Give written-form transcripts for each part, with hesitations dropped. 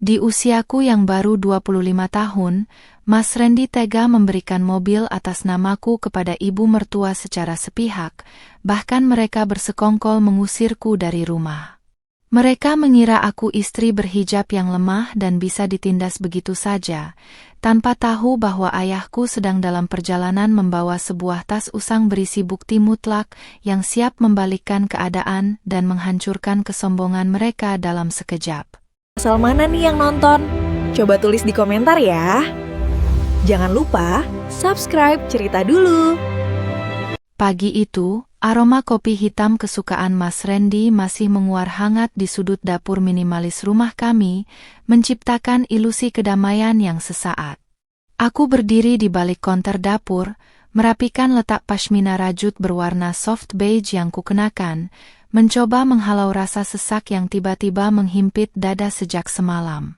Di usiaku yang baru 25 tahun, Mas Randy tega memberikan mobil atas namaku kepada ibu mertua secara sepihak, bahkan mereka bersekongkol mengusirku dari rumah. Mereka mengira aku istri berhijab yang lemah dan bisa ditindas begitu saja, tanpa tahu bahwa ayahku sedang dalam perjalanan membawa sebuah tas usang berisi bukti mutlak yang siap membalikkan keadaan dan menghancurkan kesombongan mereka dalam sekejap. Asal mana nih yang nonton? Coba tulis di komentar ya. Jangan lupa subscribe Cerita Dulu. Pagi itu, aroma kopi hitam kesukaan Mas Randy masih menguar hangat di sudut dapur minimalis rumah kami, menciptakan ilusi kedamaian yang sesaat. Aku berdiri di balik konter dapur, merapikan letak pashmina rajut berwarna soft beige yang kukenakan, mencoba menghalau rasa sesak yang tiba-tiba menghimpit dada sejak semalam.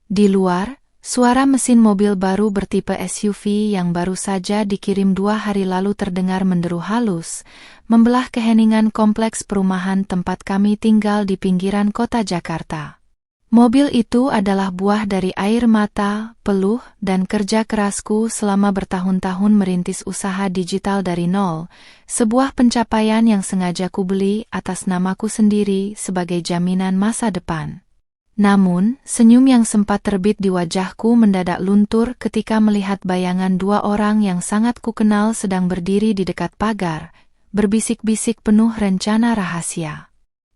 Di luar, suara mesin mobil baru bertipe SUV yang baru saja dikirim 2 hari lalu terdengar menderu halus, membelah keheningan kompleks perumahan tempat kami tinggal di pinggiran kota Jakarta. Mobil itu adalah buah dari air mata, peluh, dan kerja kerasku selama bertahun-tahun merintis usaha digital dari nol, sebuah pencapaian yang sengaja kubeli atas namaku sendiri sebagai jaminan masa depan. Namun, senyum yang sempat terbit di wajahku mendadak luntur ketika melihat bayangan 2 orang yang sangat kukenal sedang berdiri di dekat pagar, berbisik-bisik penuh rencana rahasia.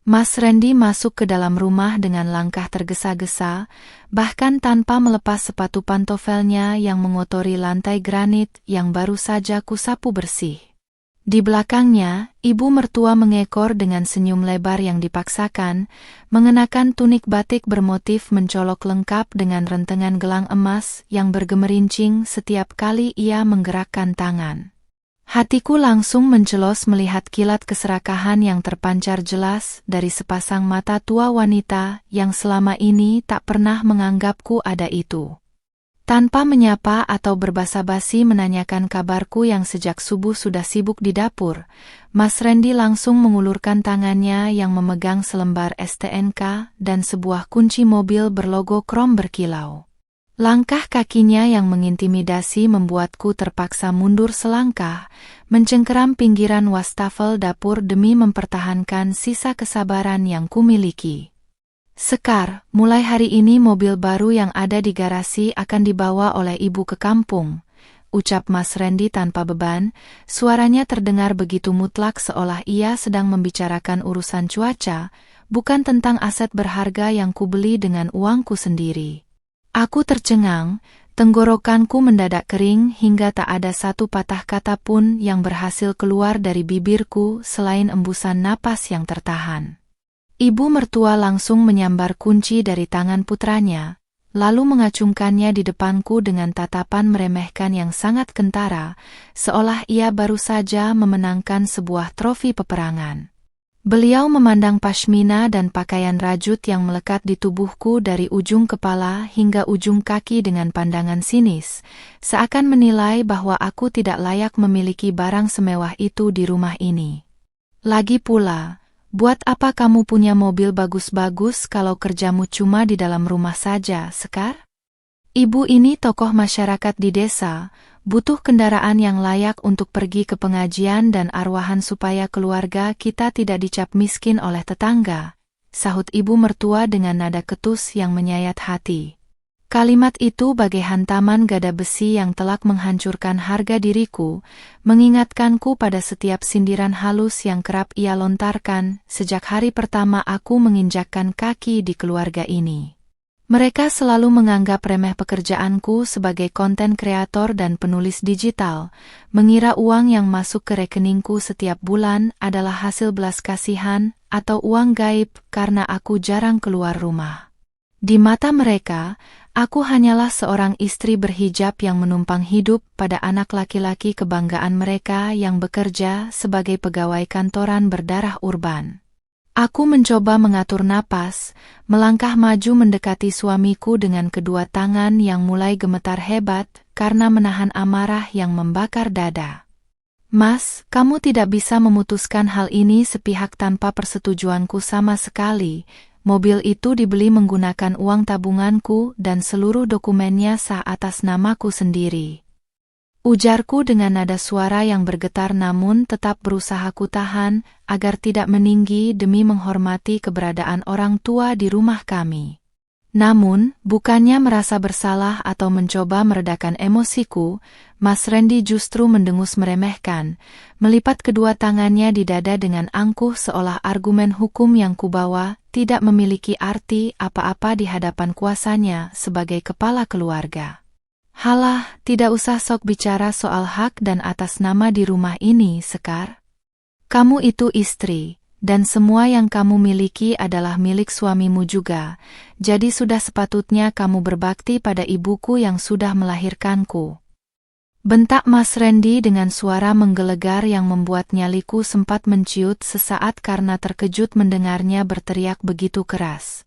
Mas Randy masuk ke dalam rumah dengan langkah tergesa-gesa, bahkan tanpa melepas sepatu pantofelnya yang mengotori lantai granit yang baru saja kusapu bersih. Di belakangnya, ibu mertua mengekor dengan senyum lebar yang dipaksakan, mengenakan tunik batik bermotif mencolok lengkap dengan rentengan gelang emas yang bergemerincing setiap kali ia menggerakkan tangan. Hatiku langsung mencelos melihat kilat keserakahan yang terpancar jelas dari sepasang mata tua wanita yang selama ini tak pernah menganggapku ada itu. Tanpa menyapa atau berbasa-basi menanyakan kabarku yang sejak subuh sudah sibuk di dapur, Mas Randy langsung mengulurkan tangannya yang memegang selembar STNK dan sebuah kunci mobil berlogo krom berkilau. Langkah kakinya yang mengintimidasi membuatku terpaksa mundur selangkah, mencengkeram pinggiran wastafel dapur demi mempertahankan sisa kesabaran yang kumiliki. "Sekar, mulai hari ini mobil baru yang ada di garasi akan dibawa oleh ibu ke kampung," ucap Mas Randy tanpa beban, suaranya terdengar begitu mutlak seolah ia sedang membicarakan urusan cuaca, bukan tentang aset berharga yang kubeli dengan uangku sendiri. Aku tercengang, tenggorokanku mendadak kering hingga tak ada satu patah kata pun yang berhasil keluar dari bibirku selain embusan napas yang tertahan. Ibu mertua langsung menyambar kunci dari tangan putranya, lalu mengacungkannya di depanku dengan tatapan meremehkan yang sangat kentara, seolah ia baru saja memenangkan sebuah trofi peperangan. Beliau memandang pashmina dan pakaian rajut yang melekat di tubuhku dari ujung kepala hingga ujung kaki dengan pandangan sinis, seakan menilai bahwa aku tidak layak memiliki barang semewah itu di rumah ini. "Lagi pula, buat apa kamu punya mobil bagus-bagus kalau kerjamu cuma di dalam rumah saja, Sekar? Ibu ini tokoh masyarakat di desa, butuh kendaraan yang layak untuk pergi ke pengajian dan arwahan supaya keluarga kita tidak dicap miskin oleh tetangga," sahut ibu mertua dengan nada ketus yang menyayat hati. Kalimat itu bagai hantaman gada besi yang telak menghancurkan harga diriku, mengingatkanku pada setiap sindiran halus yang kerap ia lontarkan sejak hari pertama aku menginjakkan kaki di keluarga ini. Mereka selalu menganggap remeh pekerjaanku sebagai konten kreator dan penulis digital, mengira uang yang masuk ke rekeningku setiap bulan adalah hasil belas kasihan atau uang gaib karena aku jarang keluar rumah. Di mata mereka, aku hanyalah seorang istri berhijab yang menumpang hidup pada anak laki-laki kebanggaan mereka yang bekerja sebagai pegawai kantoran berdarah urban. Aku mencoba mengatur napas, melangkah maju mendekati suamiku dengan kedua tangan yang mulai gemetar hebat karena menahan amarah yang membakar dada. "Mas, kamu tidak bisa memutuskan hal ini sepihak tanpa persetujuanku sama sekali," mobil itu dibeli menggunakan uang tabunganku dan seluruh dokumennya sah atas namaku sendiri. Ujarku dengan nada suara yang bergetar namun tetap berusaha kutahan agar tidak meninggi demi menghormati keberadaan orang tua di rumah kami. Namun, bukannya merasa bersalah atau mencoba meredakan emosiku, Mas Randy justru mendengus meremehkan, melipat kedua tangannya di dada dengan angkuh seolah argumen hukum yang kubawa tidak memiliki arti apa-apa di hadapan kuasanya sebagai kepala keluarga. Halah, tidak usah sok bicara soal hak dan atas nama di rumah ini, Sekar. Kamu itu istri, dan semua yang kamu miliki adalah milik suamimu juga, jadi sudah sepatutnya kamu berbakti pada ibuku yang sudah melahirkanku. Bentak Mas Randy dengan suara menggelegar yang membuat nyaliku sempat menciut sesaat karena terkejut mendengarnya berteriak begitu keras.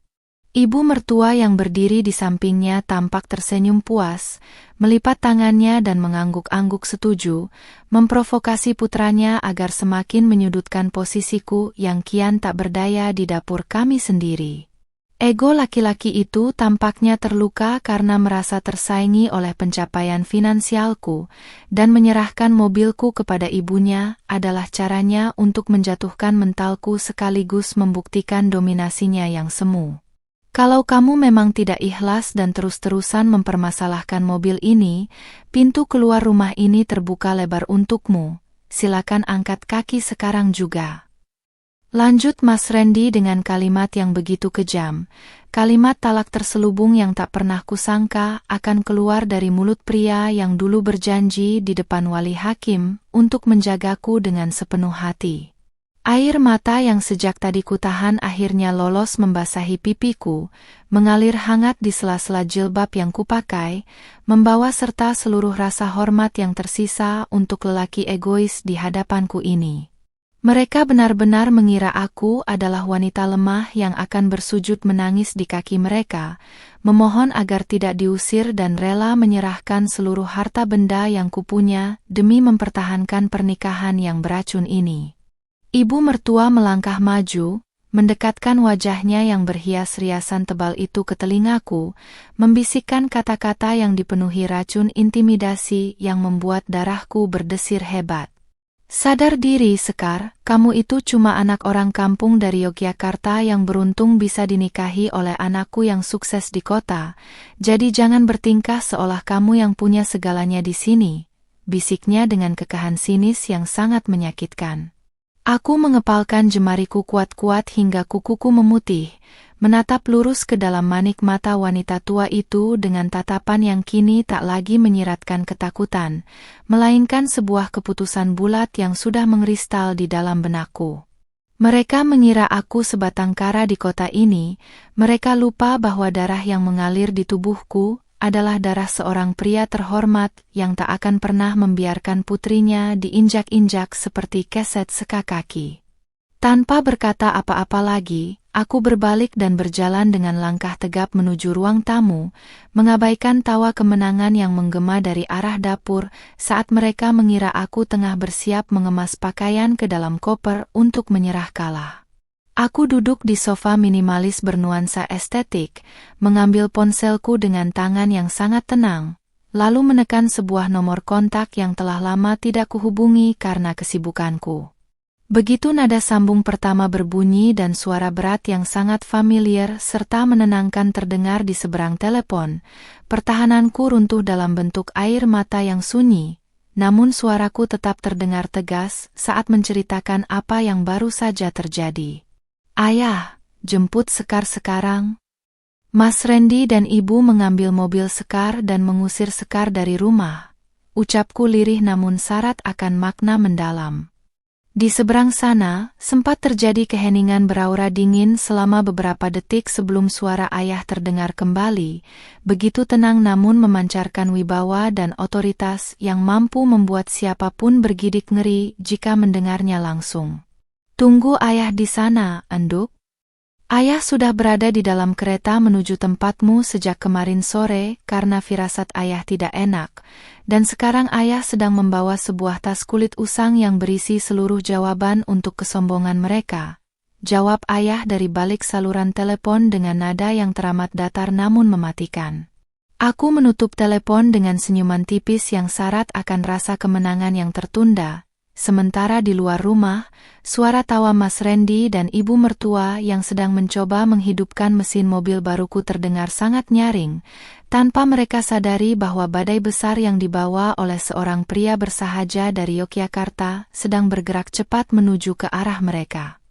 Ibu mertua yang berdiri di sampingnya tampak tersenyum puas, melipat tangannya dan mengangguk-angguk setuju, memprovokasi putranya agar semakin menyudutkan posisiku yang kian tak berdaya di dapur kami sendiri. Ego laki-laki itu tampaknya terluka karena merasa tersaingi oleh pencapaian finansialku, dan menyerahkan mobilku kepada ibunya adalah caranya untuk menjatuhkan mentalku sekaligus membuktikan dominasinya yang semu. Kalau kamu memang tidak ikhlas dan terus-terusan mempermasalahkan mobil ini, pintu keluar rumah ini terbuka lebar untukmu. Silakan angkat kaki sekarang juga. Lanjut Mas Randy dengan kalimat yang begitu kejam. Kalimat talak terselubung yang tak pernah kusangka akan keluar dari mulut pria yang dulu berjanji di depan wali hakim untuk menjagaku dengan sepenuh hati. Air mata yang sejak tadi kutahan akhirnya lolos membasahi pipiku, mengalir hangat di sela-sela jilbab yang kupakai, membawa serta seluruh rasa hormat yang tersisa untuk lelaki egois di hadapanku ini. Mereka benar-benar mengira aku adalah wanita lemah yang akan bersujud menangis di kaki mereka, memohon agar tidak diusir dan rela menyerahkan seluruh harta benda yang kupunya demi mempertahankan pernikahan yang beracun ini. Ibu mertua melangkah maju, mendekatkan wajahnya yang berhias riasan tebal itu ke telingaku, membisikkan kata-kata yang dipenuhi racun intimidasi yang membuat darahku berdesir hebat. Sadar diri, Sekar, kamu itu cuma anak orang kampung dari Yogyakarta yang beruntung bisa dinikahi oleh anakku yang sukses di kota, jadi jangan bertingkah seolah kamu yang punya segalanya di sini, bisiknya dengan kekahan sinis yang sangat menyakitkan. Aku mengepalkan jemariku kuat-kuat hingga kukuku memutih, menatap lurus ke dalam manik mata wanita tua itu dengan tatapan yang kini tak lagi menyiratkan ketakutan, melainkan sebuah keputusan bulat yang sudah mengeristal di dalam benakku. Mereka mengira aku sebatang kara di kota ini, mereka lupa bahwa darah yang mengalir di tubuhku adalah darah seorang pria terhormat yang tak akan pernah membiarkan putrinya diinjak-injak seperti keset sekakaki. Tanpa berkata apa-apa lagi, aku berbalik dan berjalan dengan langkah tegap menuju ruang tamu, mengabaikan tawa kemenangan yang menggema dari arah dapur saat mereka mengira aku tengah bersiap mengemas pakaian ke dalam koper untuk menyerah kalah. Aku duduk di sofa minimalis bernuansa estetik, mengambil ponselku dengan tangan yang sangat tenang, lalu menekan sebuah nomor kontak yang telah lama tidak kuhubungi karena kesibukanku. Begitu nada sambung pertama berbunyi dan suara berat yang sangat familiar serta menenangkan terdengar di seberang telepon, pertahananku runtuh dalam bentuk air mata yang sunyi, namun suaraku tetap terdengar tegas saat menceritakan apa yang baru saja terjadi. Ayah, jemput Sekar sekarang. Mas Randy dan ibu mengambil mobil Sekar dan mengusir Sekar dari rumah. Ucapku lirih namun syarat akan makna mendalam. Di seberang sana, sempat terjadi keheningan beraura dingin selama beberapa detik sebelum suara ayah terdengar kembali, begitu tenang namun memancarkan wibawa dan otoritas yang mampu membuat siapapun bergidik ngeri jika mendengarnya langsung. Tunggu ayah di sana, Enduk. Ayah sudah berada di dalam kereta menuju tempatmu sejak kemarin sore karena firasat ayah tidak enak, dan sekarang ayah sedang membawa sebuah tas kulit usang yang berisi seluruh jawaban untuk kesombongan mereka. jawab ayah dari balik saluran telepon dengan nada yang teramat datar namun mematikan. Aku menutup telepon dengan senyuman tipis yang syarat akan rasa kemenangan yang tertunda. Sementara di luar rumah, suara tawa Mas Randy dan ibu mertua yang sedang mencoba menghidupkan mesin mobil baruku terdengar sangat nyaring, tanpa mereka sadari bahwa badai besar yang dibawa oleh seorang pria bersahaja dari Yogyakarta sedang bergerak cepat menuju ke arah mereka.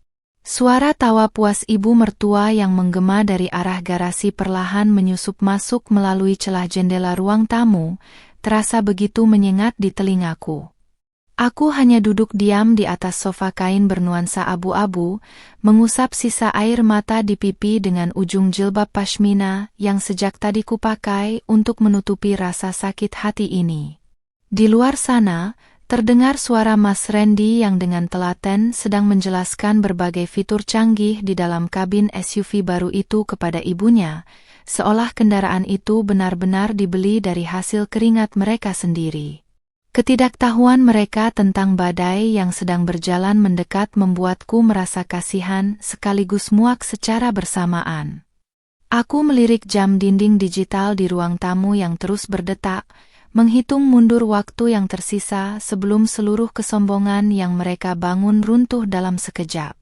Suara tawa puas ibu mertua yang menggema dari arah garasi perlahan menyusup masuk melalui celah jendela ruang tamu, terasa begitu menyengat di telingaku. Aku hanya duduk diam di atas sofa kain bernuansa abu-abu, mengusap sisa air mata di pipi dengan ujung jilbab pashmina yang sejak tadi kupakai untuk menutupi rasa sakit hati ini. Di luar sana, terdengar suara Mas Randy yang dengan telaten sedang menjelaskan berbagai fitur canggih di dalam kabin SUV baru itu kepada ibunya, seolah kendaraan itu benar-benar dibeli dari hasil keringat mereka sendiri. Ketidaktahuan mereka tentang badai yang sedang berjalan mendekat membuatku merasa kasihan sekaligus muak secara bersamaan. Aku melirik jam dinding digital di ruang tamu yang terus berdetak, menghitung mundur waktu yang tersisa sebelum seluruh kesombongan yang mereka bangun runtuh dalam sekejap.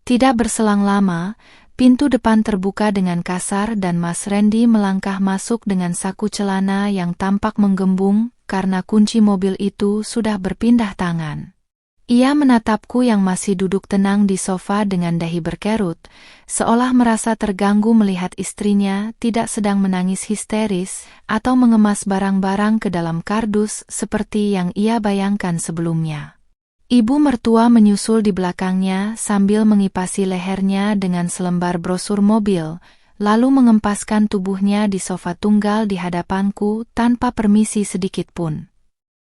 Tidak berselang lama, pintu depan terbuka dengan kasar dan Mas Randy melangkah masuk dengan saku celana yang tampak menggembung, karena kunci mobil itu sudah berpindah tangan. Ia menatapku yang masih duduk tenang di sofa dengan dahi berkerut, seolah merasa terganggu melihat istrinya tidak sedang menangis histeris atau mengemas barang-barang ke dalam kardus seperti yang ia bayangkan sebelumnya. Ibu mertua menyusul di belakangnya sambil mengipasi lehernya dengan selembar brosur mobil, lalu mengempaskan tubuhnya di sofa tunggal di hadapanku tanpa permisi sedikitpun.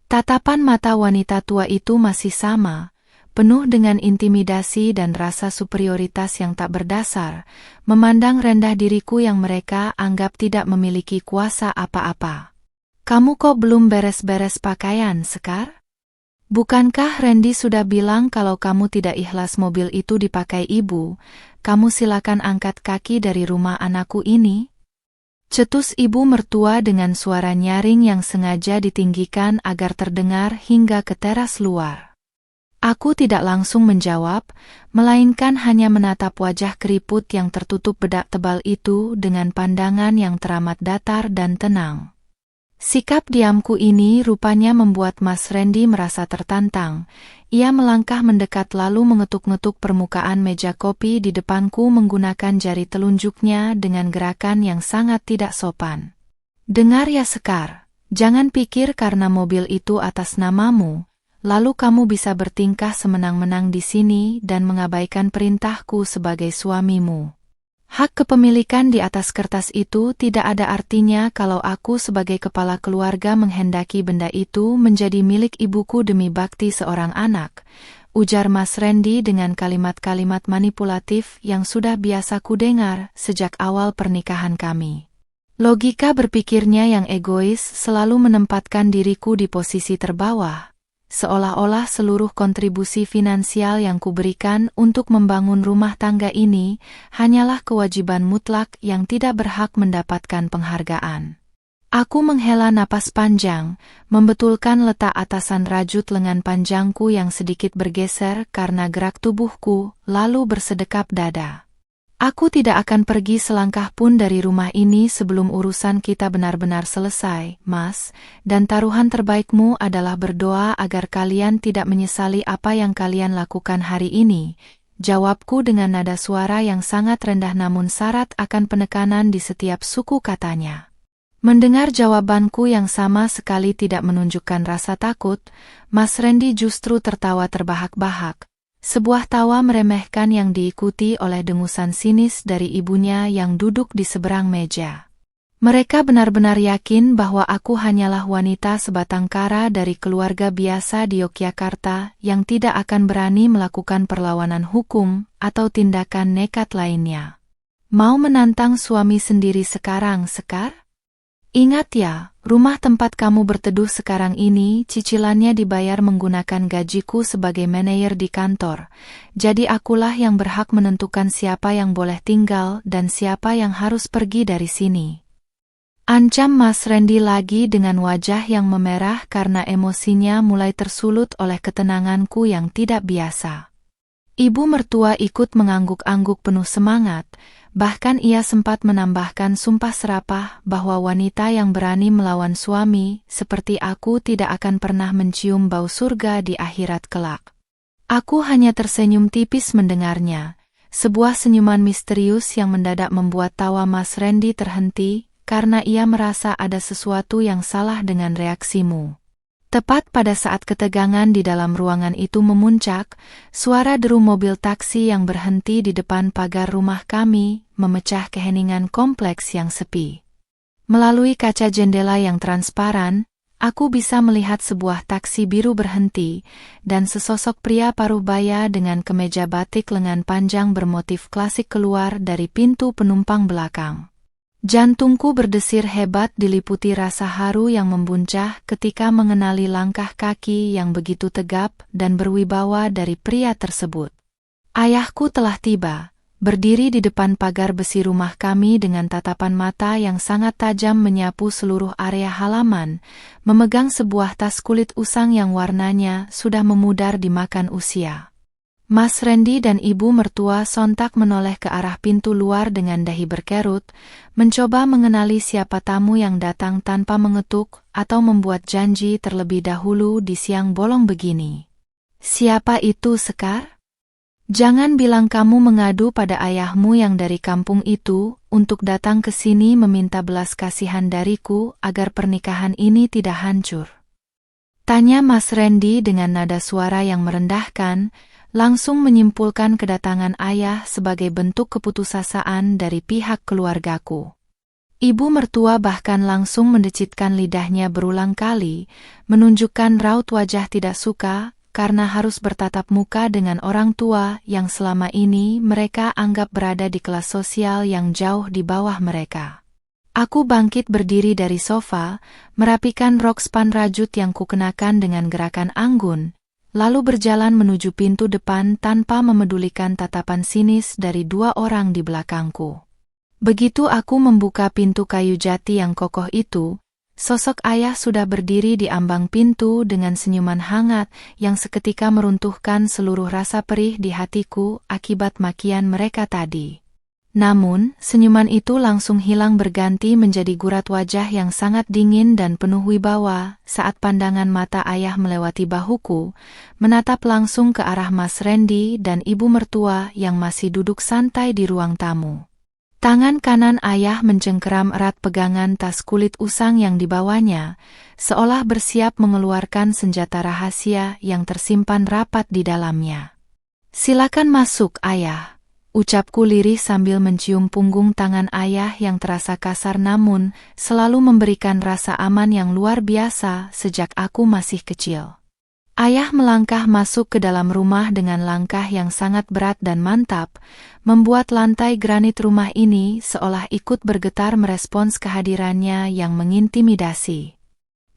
Tatapan mata wanita tua itu masih sama, penuh dengan intimidasi dan rasa superioritas yang tak berdasar, memandang rendah diriku yang mereka anggap tidak memiliki kuasa apa-apa. "Kamu kok belum beres-beres pakaian, Sekar? Bukankah Randy sudah bilang kalau kamu tidak ikhlas mobil itu dipakai ibu? Kamu silakan angkat kaki dari rumah anakku ini." Cetus ibu mertua dengan suara nyaring yang sengaja ditinggikan agar terdengar hingga ke teras luar. Aku tidak langsung menjawab, melainkan hanya menatap wajah keriput yang tertutup bedak tebal itu dengan pandangan yang teramat datar dan tenang. Sikap diamku ini rupanya membuat Mas Randy merasa tertantang. Ia melangkah mendekat lalu mengetuk-ngetuk permukaan meja kopi di depanku menggunakan jari telunjuknya dengan gerakan yang sangat tidak sopan. "Dengar ya Sekar, jangan pikir karena mobil itu atas namamu, lalu kamu bisa bertingkah semenang-menang di sini dan mengabaikan perintahku sebagai suamimu. Hak kepemilikan di atas kertas itu tidak ada artinya kalau aku sebagai kepala keluarga menghendaki benda itu menjadi milik ibuku demi bakti seorang anak," ujar Mas Randy dengan kalimat-kalimat manipulatif yang sudah biasa kudengar sejak awal pernikahan kami. Logika berpikirnya yang egois selalu menempatkan diriku di posisi terbawah, seolah-olah seluruh kontribusi finansial yang kuberikan untuk membangun rumah tangga ini hanyalah kewajiban mutlak yang tidak berhak mendapatkan penghargaan. Aku menghela napas panjang, membetulkan letak atasan rajut lengan panjangku yang sedikit bergeser karena gerak tubuhku, lalu bersedekap dada. "Aku tidak akan pergi selangkah pun dari rumah ini sebelum urusan kita benar-benar selesai, Mas, dan taruhan terbaikmu adalah berdoa agar kalian tidak menyesali apa yang kalian lakukan hari ini," jawabku dengan nada suara yang sangat rendah namun syarat akan penekanan di setiap suku katanya. Mendengar jawabanku yang sama sekali tidak menunjukkan rasa takut, Mas Randy justru tertawa terbahak-bahak. Sebuah tawa meremehkan yang diikuti oleh dengusan sinis dari ibunya yang duduk di seberang meja. Mereka benar-benar yakin bahwa aku hanyalah wanita sebatang kara dari keluarga biasa di Yogyakarta yang tidak akan berani melakukan perlawanan hukum atau tindakan nekat lainnya. "Mau menantang suami sendiri sekarang, Sekar?" Ingat ya, rumah tempat kamu berteduh sekarang ini cicilannya dibayar menggunakan gajiku sebagai manajer di kantor. Jadi akulah yang berhak menentukan siapa yang boleh tinggal dan siapa yang harus pergi dari sini. Ancam Mas Randy lagi dengan wajah yang memerah karena emosinya mulai tersulut oleh ketenanganku yang tidak biasa. Ibu mertua ikut mengangguk-angguk penuh semangat, bahkan ia sempat menambahkan sumpah serapah bahwa wanita yang berani melawan suami seperti aku tidak akan pernah mencium bau surga di akhirat kelak. Aku hanya tersenyum tipis mendengarnya, sebuah senyuman misterius yang mendadak membuat tawa Mas Randy terhenti karena ia merasa ada sesuatu yang salah dengan reaksimu. Tepat pada saat ketegangan di dalam ruangan itu memuncak, suara deru mobil taksi yang berhenti di depan pagar rumah kami memecah keheningan kompleks yang sepi. Melalui kaca jendela yang transparan, aku bisa melihat sebuah taksi biru berhenti, dan sesosok pria paruh-baya dengan kemeja batik lengan panjang bermotif klasik keluar dari pintu penumpang belakang. Jantungku berdesir hebat diliputi rasa haru yang membuncah ketika mengenali langkah kaki yang begitu tegap dan berwibawa dari pria tersebut. Ayahku telah tiba, berdiri di depan pagar besi rumah kami dengan tatapan mata yang sangat tajam menyapu seluruh area halaman, memegang sebuah tas kulit usang yang warnanya sudah memudar dimakan usia. Mas Randy dan ibu mertua sontak menoleh ke arah pintu luar dengan dahi berkerut, mencoba mengenali siapa tamu yang datang tanpa mengetuk atau membuat janji terlebih dahulu di siang bolong begini. Siapa itu, Sekar? Jangan bilang kamu mengadu pada ayahmu yang dari kampung itu untuk datang ke sini meminta belas kasihan dariku agar pernikahan ini tidak hancur. Tanya Mas Randy dengan nada suara yang merendahkan, langsung menyimpulkan kedatangan ayah sebagai bentuk keputusasaan dari pihak keluargaku. Ibu mertua bahkan langsung mendecitkan lidahnya berulang kali, menunjukkan raut wajah tidak suka karena harus bertatap muka dengan orang tua yang selama ini mereka anggap berada di kelas sosial yang jauh di bawah mereka. Aku bangkit berdiri dari sofa, merapikan rok span rajut yang kukenakan dengan gerakan anggun, lalu berjalan menuju pintu depan tanpa memedulikan tatapan sinis dari dua orang di belakangku. Begitu aku membuka pintu kayu jati yang kokoh itu, sosok ayah sudah berdiri di ambang pintu dengan senyuman hangat yang seketika meruntuhkan seluruh rasa perih di hatiku akibat makian mereka tadi. Namun, senyuman itu langsung hilang berganti menjadi gurat wajah yang sangat dingin dan penuh wibawa saat pandangan mata ayah melewati bahuku, menatap langsung ke arah Mas Randy dan ibu mertua yang masih duduk santai di ruang tamu. Tangan kanan ayah mencengkeram erat pegangan tas kulit usang yang dibawanya, seolah bersiap mengeluarkan senjata rahasia yang tersimpan rapat di dalamnya. "Silakan masuk, ayah," ucapku lirih sambil mencium punggung tangan ayah yang terasa kasar namun selalu memberikan rasa aman yang luar biasa sejak aku masih kecil. Ayah melangkah masuk ke dalam rumah dengan langkah yang sangat berat dan mantap, membuat lantai granit rumah ini seolah ikut bergetar merespons kehadirannya yang mengintimidasi.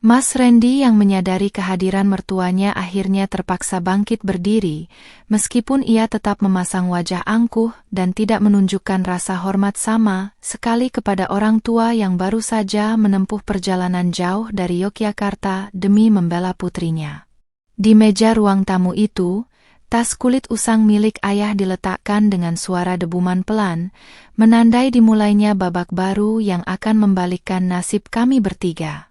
Mas Randy yang menyadari kehadiran mertuanya akhirnya terpaksa bangkit berdiri, meskipun ia tetap memasang wajah angkuh dan tidak menunjukkan rasa hormat sama sekali kepada orang tua yang baru saja menempuh perjalanan jauh dari Yogyakarta demi membela putrinya. Di meja ruang tamu itu, tas kulit usang milik ayah diletakkan dengan suara debuman pelan, menandai dimulainya babak baru yang akan membalikkan nasib kami bertiga.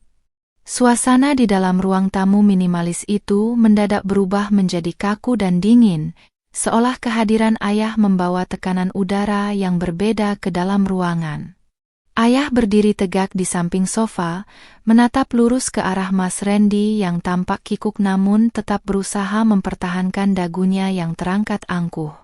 Suasana di dalam ruang tamu minimalis itu mendadak berubah menjadi kaku dan dingin, seolah kehadiran ayah membawa tekanan udara yang berbeda ke dalam ruangan. Ayah berdiri tegak di samping sofa, menatap lurus ke arah Mas Randy yang tampak kikuk namun tetap berusaha mempertahankan dagunya yang terangkat angkuh.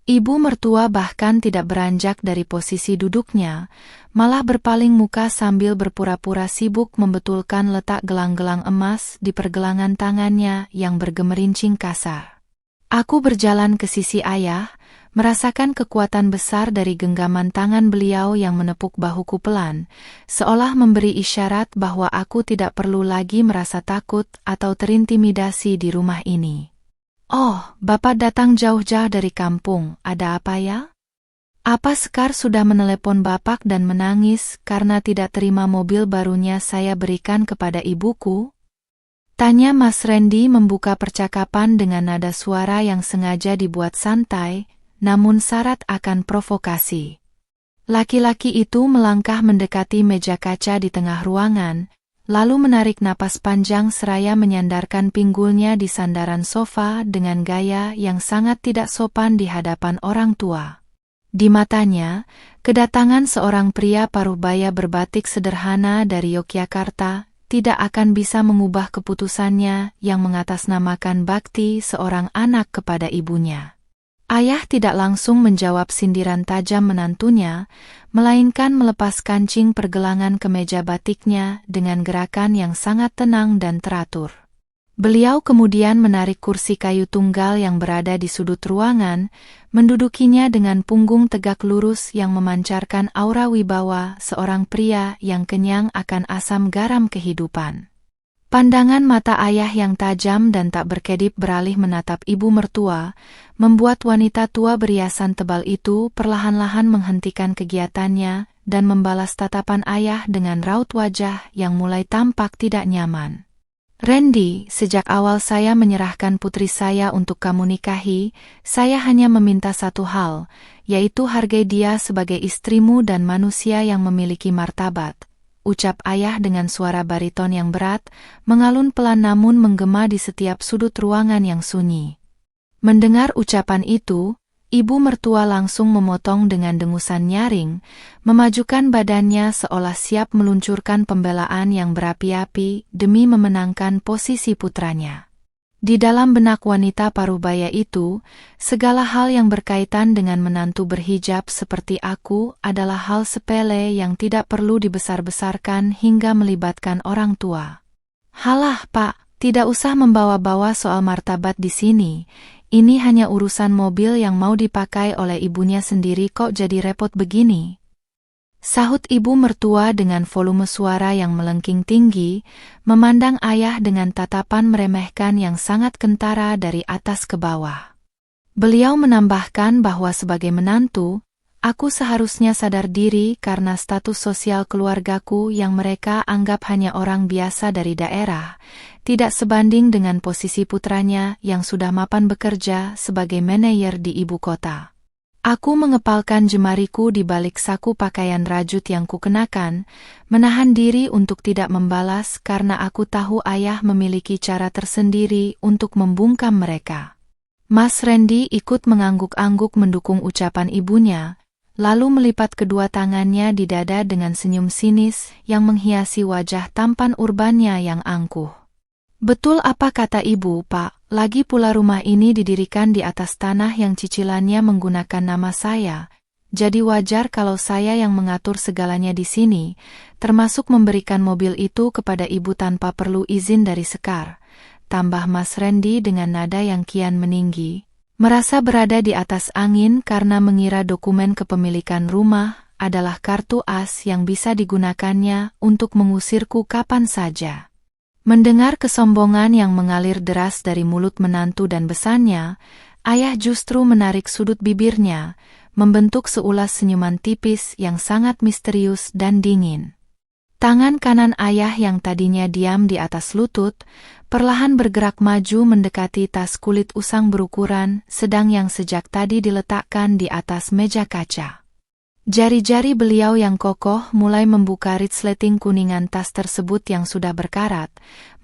Ibu mertua bahkan tidak beranjak dari posisi duduknya, malah berpaling muka sambil berpura-pura sibuk membetulkan letak gelang-gelang emas di pergelangan tangannya yang bergemerincing kasar. Aku berjalan ke sisi ayah, merasakan kekuatan besar dari genggaman tangan beliau yang menepuk bahuku pelan, seolah memberi isyarat bahwa aku tidak perlu lagi merasa takut atau terintimidasi di rumah ini. "Oh, Bapak datang jauh-jauh dari kampung, ada apa ya? Apa Sekar sudah menelepon Bapak dan menangis karena tidak terima mobil barunya saya berikan kepada ibuku?" Tanya Mas Randy membuka percakapan dengan nada suara yang sengaja dibuat santai, namun syarat akan provokasi. Laki-laki itu melangkah mendekati meja kaca di tengah ruangan, lalu menarik napas panjang seraya menyandarkan pinggulnya di sandaran sofa dengan gaya yang sangat tidak sopan di hadapan orang tua. Di matanya, kedatangan seorang pria paruh-baya berbatik sederhana dari Yogyakarta tidak akan bisa mengubah keputusannya yang mengatasnamakan bakti seorang anak kepada ibunya. Ayah tidak langsung menjawab sindiran tajam menantunya, melainkan melepas kancing pergelangan kemeja batiknya dengan gerakan yang sangat tenang dan teratur. Beliau kemudian menarik kursi kayu tunggal yang berada di sudut ruangan, mendudukinya dengan punggung tegak lurus yang memancarkan aura wibawa seorang pria yang kenyang akan asam garam kehidupan. Pandangan mata ayah yang tajam dan tak berkedip beralih menatap ibu mertua, membuat wanita tua beriasan tebal itu perlahan-lahan menghentikan kegiatannya dan membalas tatapan ayah dengan raut wajah yang mulai tampak tidak nyaman. "Randy, sejak awal saya menyerahkan putri saya untuk kamu nikahi, saya hanya meminta satu hal, yaitu hargai dia sebagai istrimu dan manusia yang memiliki martabat," ucap ayah dengan suara bariton yang berat, mengalun pelan namun menggema di setiap sudut ruangan yang sunyi. Mendengar ucapan itu, ibu mertua langsung memotong dengan dengusan nyaring, memajukan badannya seolah siap meluncurkan pembelaan yang berapi-api demi memenangkan posisi putranya. Di dalam benak wanita paruhbaya itu, segala hal yang berkaitan dengan menantu berhijab seperti aku adalah hal sepele yang tidak perlu dibesar-besarkan hingga melibatkan orang tua. "Halah, Pak, tidak usah membawa-bawa soal martabat di sini. Ini hanya urusan mobil yang mau dipakai oleh ibunya sendiri kok jadi repot begini," sahut ibu mertua dengan volume suara yang melengking tinggi, memandang ayah dengan tatapan meremehkan yang sangat kentara dari atas ke bawah. Beliau menambahkan bahwa sebagai menantu, aku seharusnya sadar diri karena status sosial keluargaku yang mereka anggap hanya orang biasa dari daerah, tidak sebanding dengan posisi putranya yang sudah mapan bekerja sebagai manajer di ibu kota. Aku mengepalkan jemariku di balik saku pakaian rajut yang kukenakan, menahan diri untuk tidak membalas karena aku tahu ayah memiliki cara tersendiri untuk membungkam mereka. Mas Randy ikut mengangguk-angguk mendukung ucapan ibunya, lalu melipat kedua tangannya di dada dengan senyum sinis yang menghiasi wajah tampan urbannya yang angkuh. "Betul apa kata ibu, Pak, lagi pula rumah ini didirikan di atas tanah yang cicilannya menggunakan nama saya, jadi wajar kalau saya yang mengatur segalanya di sini, termasuk memberikan mobil itu kepada ibu tanpa perlu izin dari Sekar," tambah Mas Randy dengan nada yang kian meninggi, merasa berada di atas angin karena mengira dokumen kepemilikan rumah adalah kartu as yang bisa digunakannya untuk mengusirku kapan saja. Mendengar kesombongan yang mengalir deras dari mulut menantu dan besannya, ayah justru menarik sudut bibirnya, membentuk seulas senyuman tipis yang sangat misterius dan dingin. Tangan kanan ayah yang tadinya diam di atas lutut, perlahan bergerak maju mendekati tas kulit usang berukuran sedang yang sejak tadi diletakkan di atas meja kaca. Jari-jari beliau yang kokoh mulai membuka resleting kuningan tas tersebut yang sudah berkarat,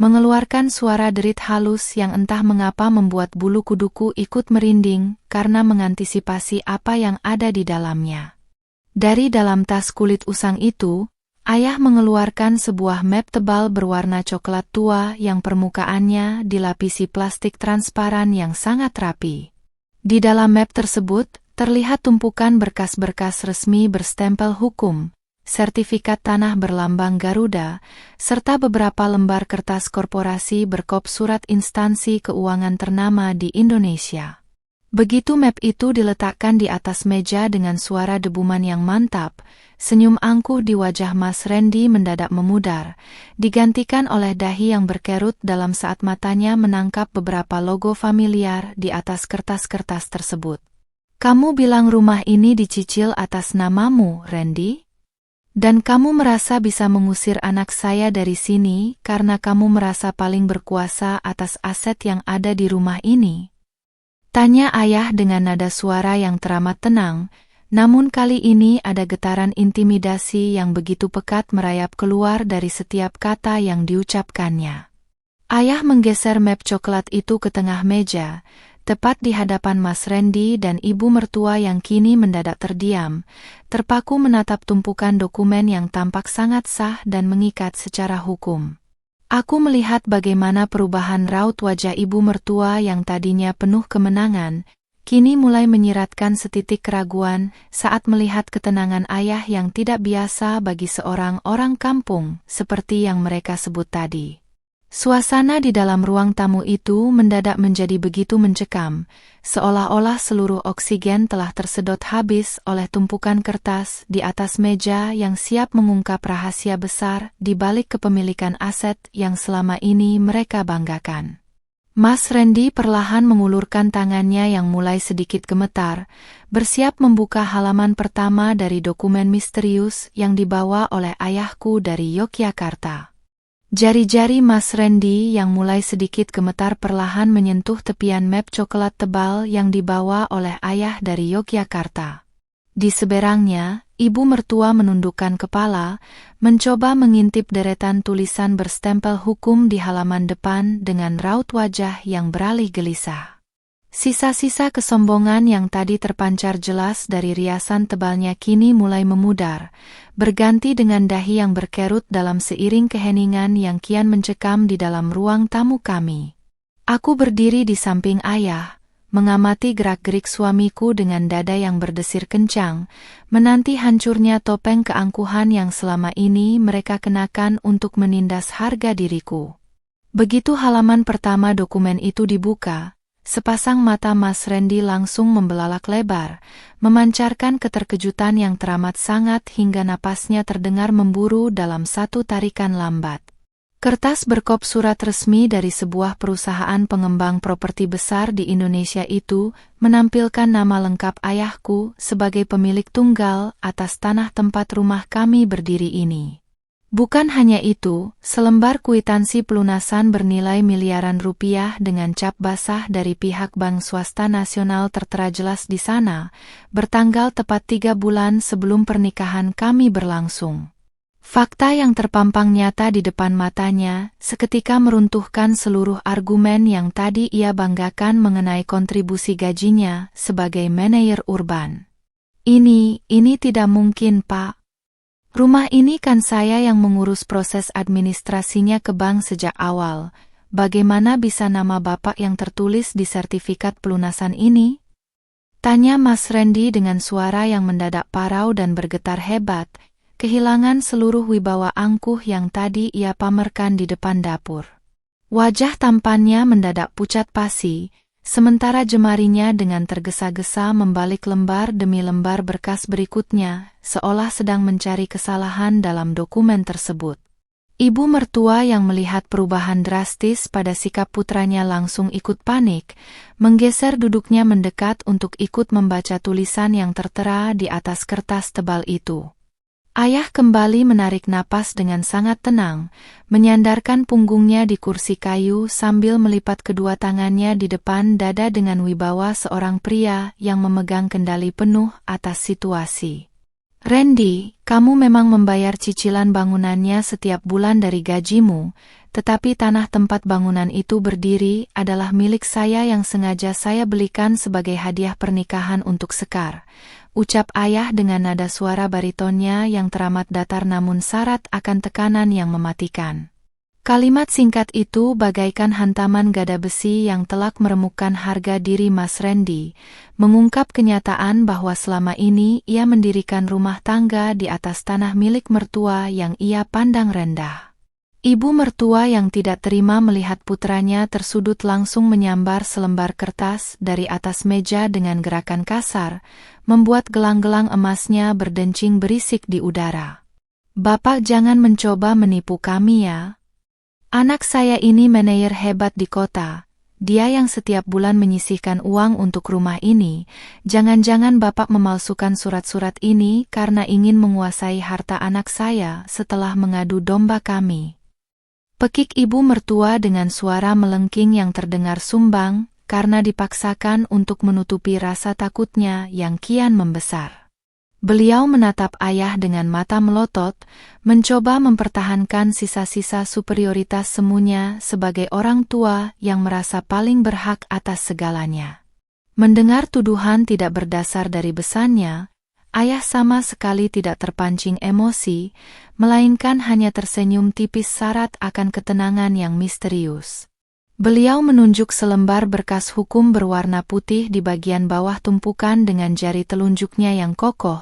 mengeluarkan suara derit halus yang entah mengapa membuat bulu kuduku ikut merinding karena mengantisipasi apa yang ada di dalamnya. Dari dalam tas kulit usang itu, ayah mengeluarkan sebuah map tebal berwarna coklat tua yang permukaannya dilapisi plastik transparan yang sangat rapi. Di dalam map tersebut, terlihat tumpukan berkas-berkas resmi berstempel hukum, sertifikat tanah berlambang Garuda, serta beberapa lembar kertas korporasi berkop surat instansi keuangan ternama di Indonesia. Begitu map itu diletakkan di atas meja dengan suara debuman yang mantap, senyum angkuh di wajah Mas Randy mendadak memudar, digantikan oleh dahi yang berkerut dalam saat matanya menangkap beberapa logo familiar di atas kertas-kertas tersebut. Kamu bilang rumah ini dicicil atas namamu, Randy? Dan kamu merasa bisa mengusir anak saya dari sini karena kamu merasa paling berkuasa atas aset yang ada di rumah ini? Tanya ayah dengan nada suara yang teramat tenang, namun kali ini ada getaran intimidasi yang begitu pekat merayap keluar dari setiap kata yang diucapkannya. Ayah menggeser map coklat itu ke tengah meja, tepat di hadapan Mas Randy dan ibu mertua yang kini mendadak terdiam, terpaku menatap tumpukan dokumen yang tampak sangat sah dan mengikat secara hukum. Aku melihat bagaimana perubahan raut wajah ibu mertua yang tadinya penuh kemenangan, kini mulai menyiratkan setitik keraguan saat melihat ketenangan ayah yang tidak biasa bagi seorang orang kampung, seperti yang mereka sebut tadi. Suasana di dalam ruang tamu itu mendadak menjadi begitu mencekam, seolah-olah seluruh oksigen telah tersedot habis oleh tumpukan kertas di atas meja yang siap mengungkap rahasia besar di balik kepemilikan aset yang selama ini mereka banggakan. Mas Randy perlahan mengulurkan tangannya yang mulai sedikit gemetar, bersiap membuka halaman pertama dari dokumen misterius yang dibawa oleh ayahku dari Yogyakarta. Jari-jari Mas Randy yang mulai sedikit gemetar perlahan menyentuh tepian map coklat tebal yang dibawa oleh ayah dari Yogyakarta. Di seberangnya, ibu mertua menundukkan kepala, mencoba mengintip deretan tulisan berstempel hukum di halaman depan dengan raut wajah yang beralih gelisah. Sisa-sisa kesombongan yang tadi terpancar jelas dari riasan tebalnya kini mulai memudar, berganti dengan dahi yang berkerut dalam seiring keheningan yang kian mencekam di dalam ruang tamu kami. Aku berdiri di samping ayah, mengamati gerak-gerik suamiku dengan dada yang berdesir kencang, menanti hancurnya topeng keangkuhan yang selama ini mereka kenakan untuk menindas harga diriku. Begitu halaman pertama dokumen itu dibuka, sepasang mata Mas Randy langsung membelalak lebar, memancarkan keterkejutan yang teramat sangat hingga napasnya terdengar memburu dalam satu tarikan lambat. Kertas berkop surat resmi dari sebuah perusahaan pengembang properti besar di Indonesia itu menampilkan nama lengkap ayahku sebagai pemilik tunggal atas tanah tempat rumah kami berdiri ini. Bukan hanya itu, selembar kwitansi pelunasan bernilai miliaran rupiah dengan cap basah dari pihak bank swasta nasional tertera jelas di sana, bertanggal tepat 3 bulan sebelum pernikahan kami berlangsung. Fakta yang terpampang nyata di depan matanya, seketika meruntuhkan seluruh argumen yang tadi ia banggakan mengenai kontribusi gajinya sebagai manajer urban. Ini tidak mungkin, Pak. Rumah ini kan saya yang mengurus proses administrasinya ke bank sejak awal. Bagaimana bisa nama Bapak yang tertulis di sertifikat pelunasan ini? Tanya Mas Randy dengan suara yang mendadak parau dan bergetar hebat, kehilangan seluruh wibawa angkuh yang tadi ia pamerkan di depan dapur. Wajah tampannya mendadak pucat pasi, sementara jemarinya dengan tergesa-gesa membalik lembar demi lembar berkas berikutnya, seolah sedang mencari kesalahan dalam dokumen tersebut. Ibu mertua yang melihat perubahan drastis pada sikap putranya langsung ikut panik, menggeser duduknya mendekat untuk ikut membaca tulisan yang tertera di atas kertas tebal itu. Ayah kembali menarik napas dengan sangat tenang, menyandarkan punggungnya di kursi kayu sambil melipat kedua tangannya di depan dada dengan wibawa seorang pria yang memegang kendali penuh atas situasi. Randy, kamu memang membayar cicilan bangunannya setiap bulan dari gajimu, tetapi tanah tempat bangunan itu berdiri adalah milik saya yang sengaja saya belikan sebagai hadiah pernikahan untuk Sekar. Ucap ayah dengan nada suara baritonnya yang teramat datar namun syarat akan tekanan yang mematikan. Kalimat singkat itu bagaikan hantaman gada besi yang telak meremukkan harga diri Mas Randy, mengungkap kenyataan bahwa selama ini ia mendirikan rumah tangga di atas tanah milik mertua yang ia pandang rendah. Ibu mertua yang tidak terima melihat putranya tersudut langsung menyambar selembar kertas dari atas meja dengan gerakan kasar, membuat gelang-gelang emasnya berdencing berisik di udara. "Bapak jangan mencoba menipu kami ya. Anak saya ini manajer hebat di kota. Dia yang setiap bulan menyisihkan uang untuk rumah ini. Jangan-jangan Bapak memalsukan surat-surat ini karena ingin menguasai harta anak saya setelah mengadu domba kami." Pekik ibu mertua dengan suara melengking yang terdengar sumbang, karena dipaksakan untuk menutupi rasa takutnya yang kian membesar. Beliau menatap ayah dengan mata melotot, mencoba mempertahankan sisa-sisa superioritas semuanya sebagai orang tua yang merasa paling berhak atas segalanya. Mendengar tuduhan tidak berdasar dari besannya, ayah sama sekali tidak terpancing emosi, melainkan hanya tersenyum tipis syarat akan ketenangan yang misterius. Beliau menunjuk selembar berkas hukum berwarna putih di bagian bawah tumpukan dengan jari telunjuknya yang kokoh,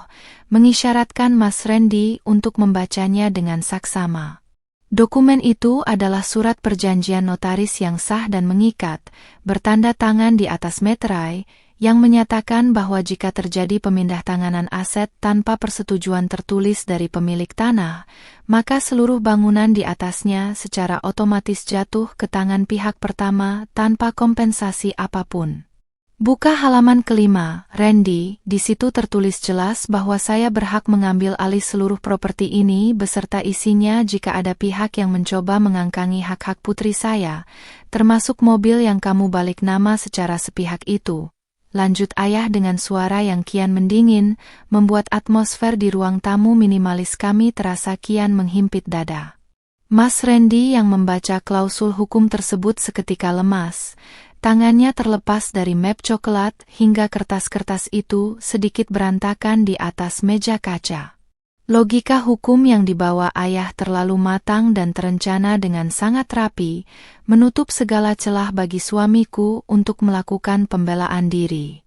mengisyaratkan Mas Randy untuk membacanya dengan saksama. Dokumen itu adalah surat perjanjian notaris yang sah dan mengikat, bertanda tangan di atas meterai, yang menyatakan bahwa jika terjadi pemindahtanganan aset tanpa persetujuan tertulis dari pemilik tanah, maka seluruh bangunan di atasnya secara otomatis jatuh ke tangan pihak pertama tanpa kompensasi apapun. Buka halaman kelima, Randy, di situ tertulis jelas bahwa saya berhak mengambil alih seluruh properti ini beserta isinya jika ada pihak yang mencoba mengangkangi hak-hak putri saya, termasuk mobil yang kamu balik nama secara sepihak itu. Lanjut ayah dengan suara yang kian mendingin, membuat atmosfer di ruang tamu minimalis kami terasa kian menghimpit dada. Mas Randy yang membaca klausul hukum tersebut seketika lemas. Tangannya terlepas dari map coklat hingga kertas-kertas itu sedikit berantakan di atas meja kaca. Logika hukum yang dibawa ayah terlalu matang dan terencana dengan sangat rapi, menutup segala celah bagi suamiku untuk melakukan pembelaan diri.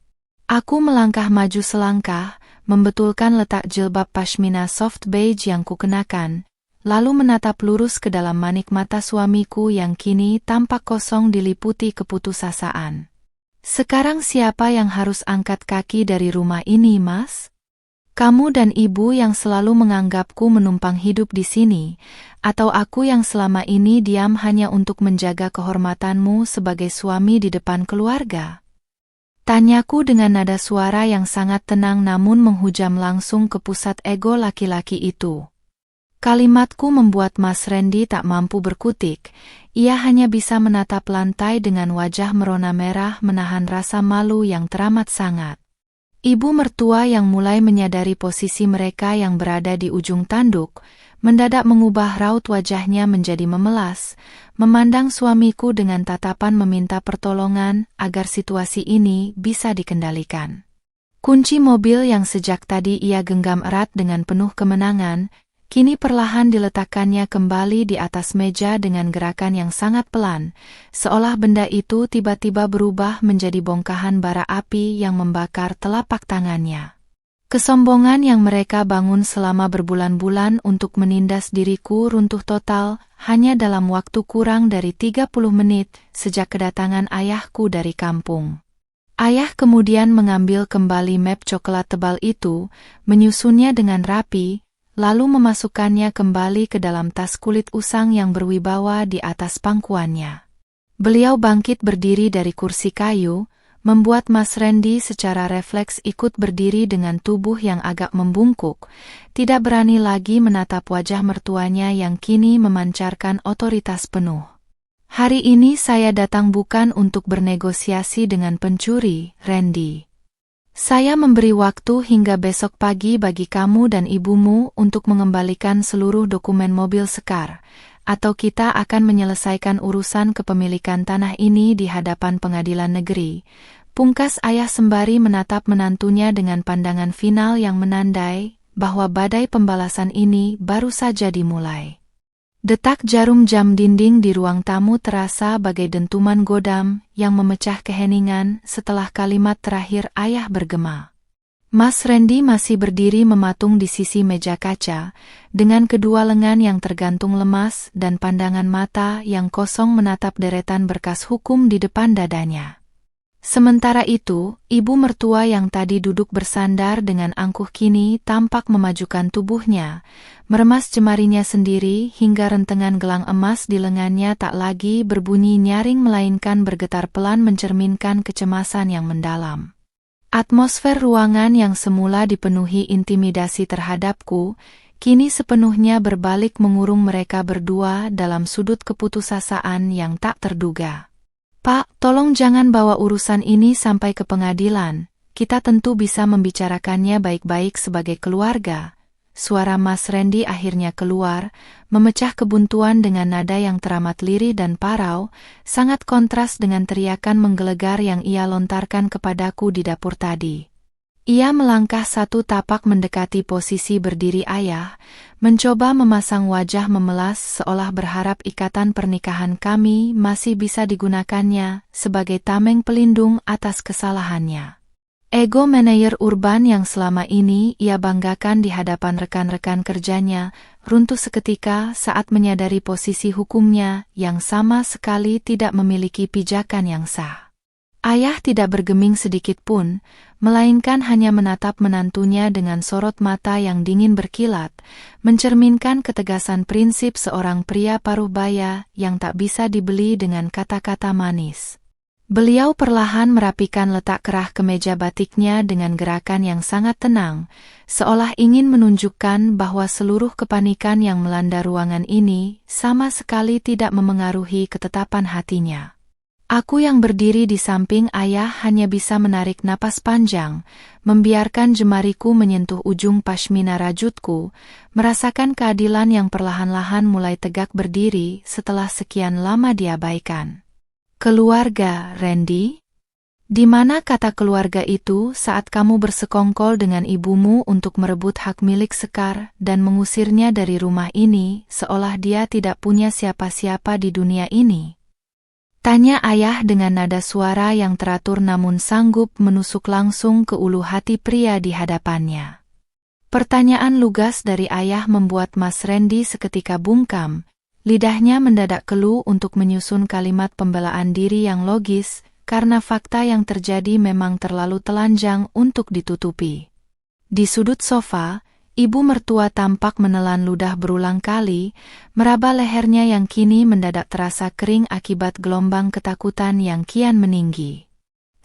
Aku melangkah maju selangkah, membetulkan letak jilbab pashmina soft beige yang kukenakan, lalu menatap lurus ke dalam manik mata suamiku yang kini tampak kosong diliputi keputusasaan. "Sekarang siapa yang harus angkat kaki dari rumah ini, Mas? Kamu dan ibu yang selalu menganggapku menumpang hidup di sini, atau aku yang selama ini diam hanya untuk menjaga kehormatanmu sebagai suami di depan keluarga?" Tanyaku dengan nada suara yang sangat tenang namun menghujam langsung ke pusat ego laki-laki itu. Kalimatku membuat Mas Randy tak mampu berkutik, ia hanya bisa menatap lantai dengan wajah merona merah menahan rasa malu yang teramat sangat. Ibu mertua yang mulai menyadari posisi mereka yang berada di ujung tanduk, mendadak mengubah raut wajahnya menjadi memelas, memandang suamiku dengan tatapan meminta pertolongan agar situasi ini bisa dikendalikan. Kunci mobil yang sejak tadi ia genggam erat dengan penuh kemenangan, kini perlahan diletakkannya kembali di atas meja dengan gerakan yang sangat pelan, seolah benda itu tiba-tiba berubah menjadi bongkahan bara api yang membakar telapak tangannya. Kesombongan yang mereka bangun selama berbulan-bulan untuk menindas diriku runtuh total hanya dalam waktu kurang dari 30 menit sejak kedatangan ayahku dari kampung. Ayah kemudian mengambil kembali map coklat tebal itu, menyusunnya dengan rapi, lalu memasukkannya kembali ke dalam tas kulit usang yang berwibawa di atas pangkuannya. Beliau bangkit berdiri dari kursi kayu, membuat Mas Randy secara refleks ikut berdiri dengan tubuh yang agak membungkuk, tidak berani lagi menatap wajah mertuanya yang kini memancarkan otoritas penuh. "Hari ini saya datang bukan untuk bernegosiasi dengan pencuri, Randy. Saya memberi waktu hingga besok pagi bagi kamu dan ibumu untuk mengembalikan seluruh dokumen mobil Sekar, atau kita akan menyelesaikan urusan kepemilikan tanah ini di hadapan pengadilan negeri." Pungkas ayah sembari menatap menantunya dengan pandangan final yang menandai bahwa badai pembalasan ini baru saja dimulai. Detak jarum jam dinding di ruang tamu terasa bagai dentuman godam yang memecah keheningan setelah kalimat terakhir ayah bergema. Mas Randy masih berdiri mematung di sisi meja kaca, dengan kedua lengan yang tergantung lemas dan pandangan mata yang kosong menatap deretan berkas hukum di depan dadanya. Sementara itu, ibu mertua yang tadi duduk bersandar dengan angkuh kini tampak memajukan tubuhnya, meremas jemarinya sendiri hingga rentengan gelang emas di lengannya tak lagi berbunyi nyaring melainkan bergetar pelan mencerminkan kecemasan yang mendalam. Atmosfer ruangan yang semula dipenuhi intimidasi terhadapku, kini sepenuhnya berbalik mengurung mereka berdua dalam sudut keputusasaan yang tak terduga. Pak, tolong jangan bawa urusan ini sampai ke pengadilan, kita tentu bisa membicarakannya baik-baik sebagai keluarga. Suara Mas Randy akhirnya keluar, memecah kebuntuan dengan nada yang teramat lirih dan parau, sangat kontras dengan teriakan menggelegar yang ia lontarkan kepadaku di dapur tadi. Ia melangkah satu tapak mendekati posisi berdiri ayah, mencoba memasang wajah memelas seolah berharap ikatan pernikahan kami masih bisa digunakannya sebagai tameng pelindung atas kesalahannya. Ego manajer urban yang selama ini ia banggakan di hadapan rekan-rekan kerjanya, runtuh seketika saat menyadari posisi hukumnya yang sama sekali tidak memiliki pijakan yang sah. Ayah tidak bergeming sedikit pun, melainkan hanya menatap menantunya dengan sorot mata yang dingin berkilat, mencerminkan ketegasan prinsip seorang pria paruh baya yang tak bisa dibeli dengan kata-kata manis. Beliau perlahan merapikan letak kerah kemeja batiknya dengan gerakan yang sangat tenang, seolah ingin menunjukkan bahwa seluruh kepanikan yang melanda ruangan ini sama sekali tidak memengaruhi ketetapan hatinya. Aku yang berdiri di samping ayah hanya bisa menarik napas panjang, membiarkan jemariku menyentuh ujung pashmina rajutku, merasakan keadilan yang perlahan-lahan mulai tegak berdiri setelah sekian lama diabaikan. Keluarga, Randy? Di mana kata keluarga itu saat kamu bersekongkol dengan ibumu untuk merebut hak milik Sekar dan mengusirnya dari rumah ini seolah dia tidak punya siapa-siapa di dunia ini? Tanya ayah dengan nada suara yang teratur namun sanggup menusuk langsung ke ulu hati pria di hadapannya. Pertanyaan lugas dari ayah membuat Mas Randy seketika bungkam. Lidahnya mendadak keluh untuk menyusun kalimat pembelaan diri yang logis, karena fakta yang terjadi memang terlalu telanjang untuk ditutupi. Di sudut sofa, ibu mertua tampak menelan ludah berulang kali, meraba lehernya yang kini mendadak terasa kering akibat gelombang ketakutan yang kian meninggi.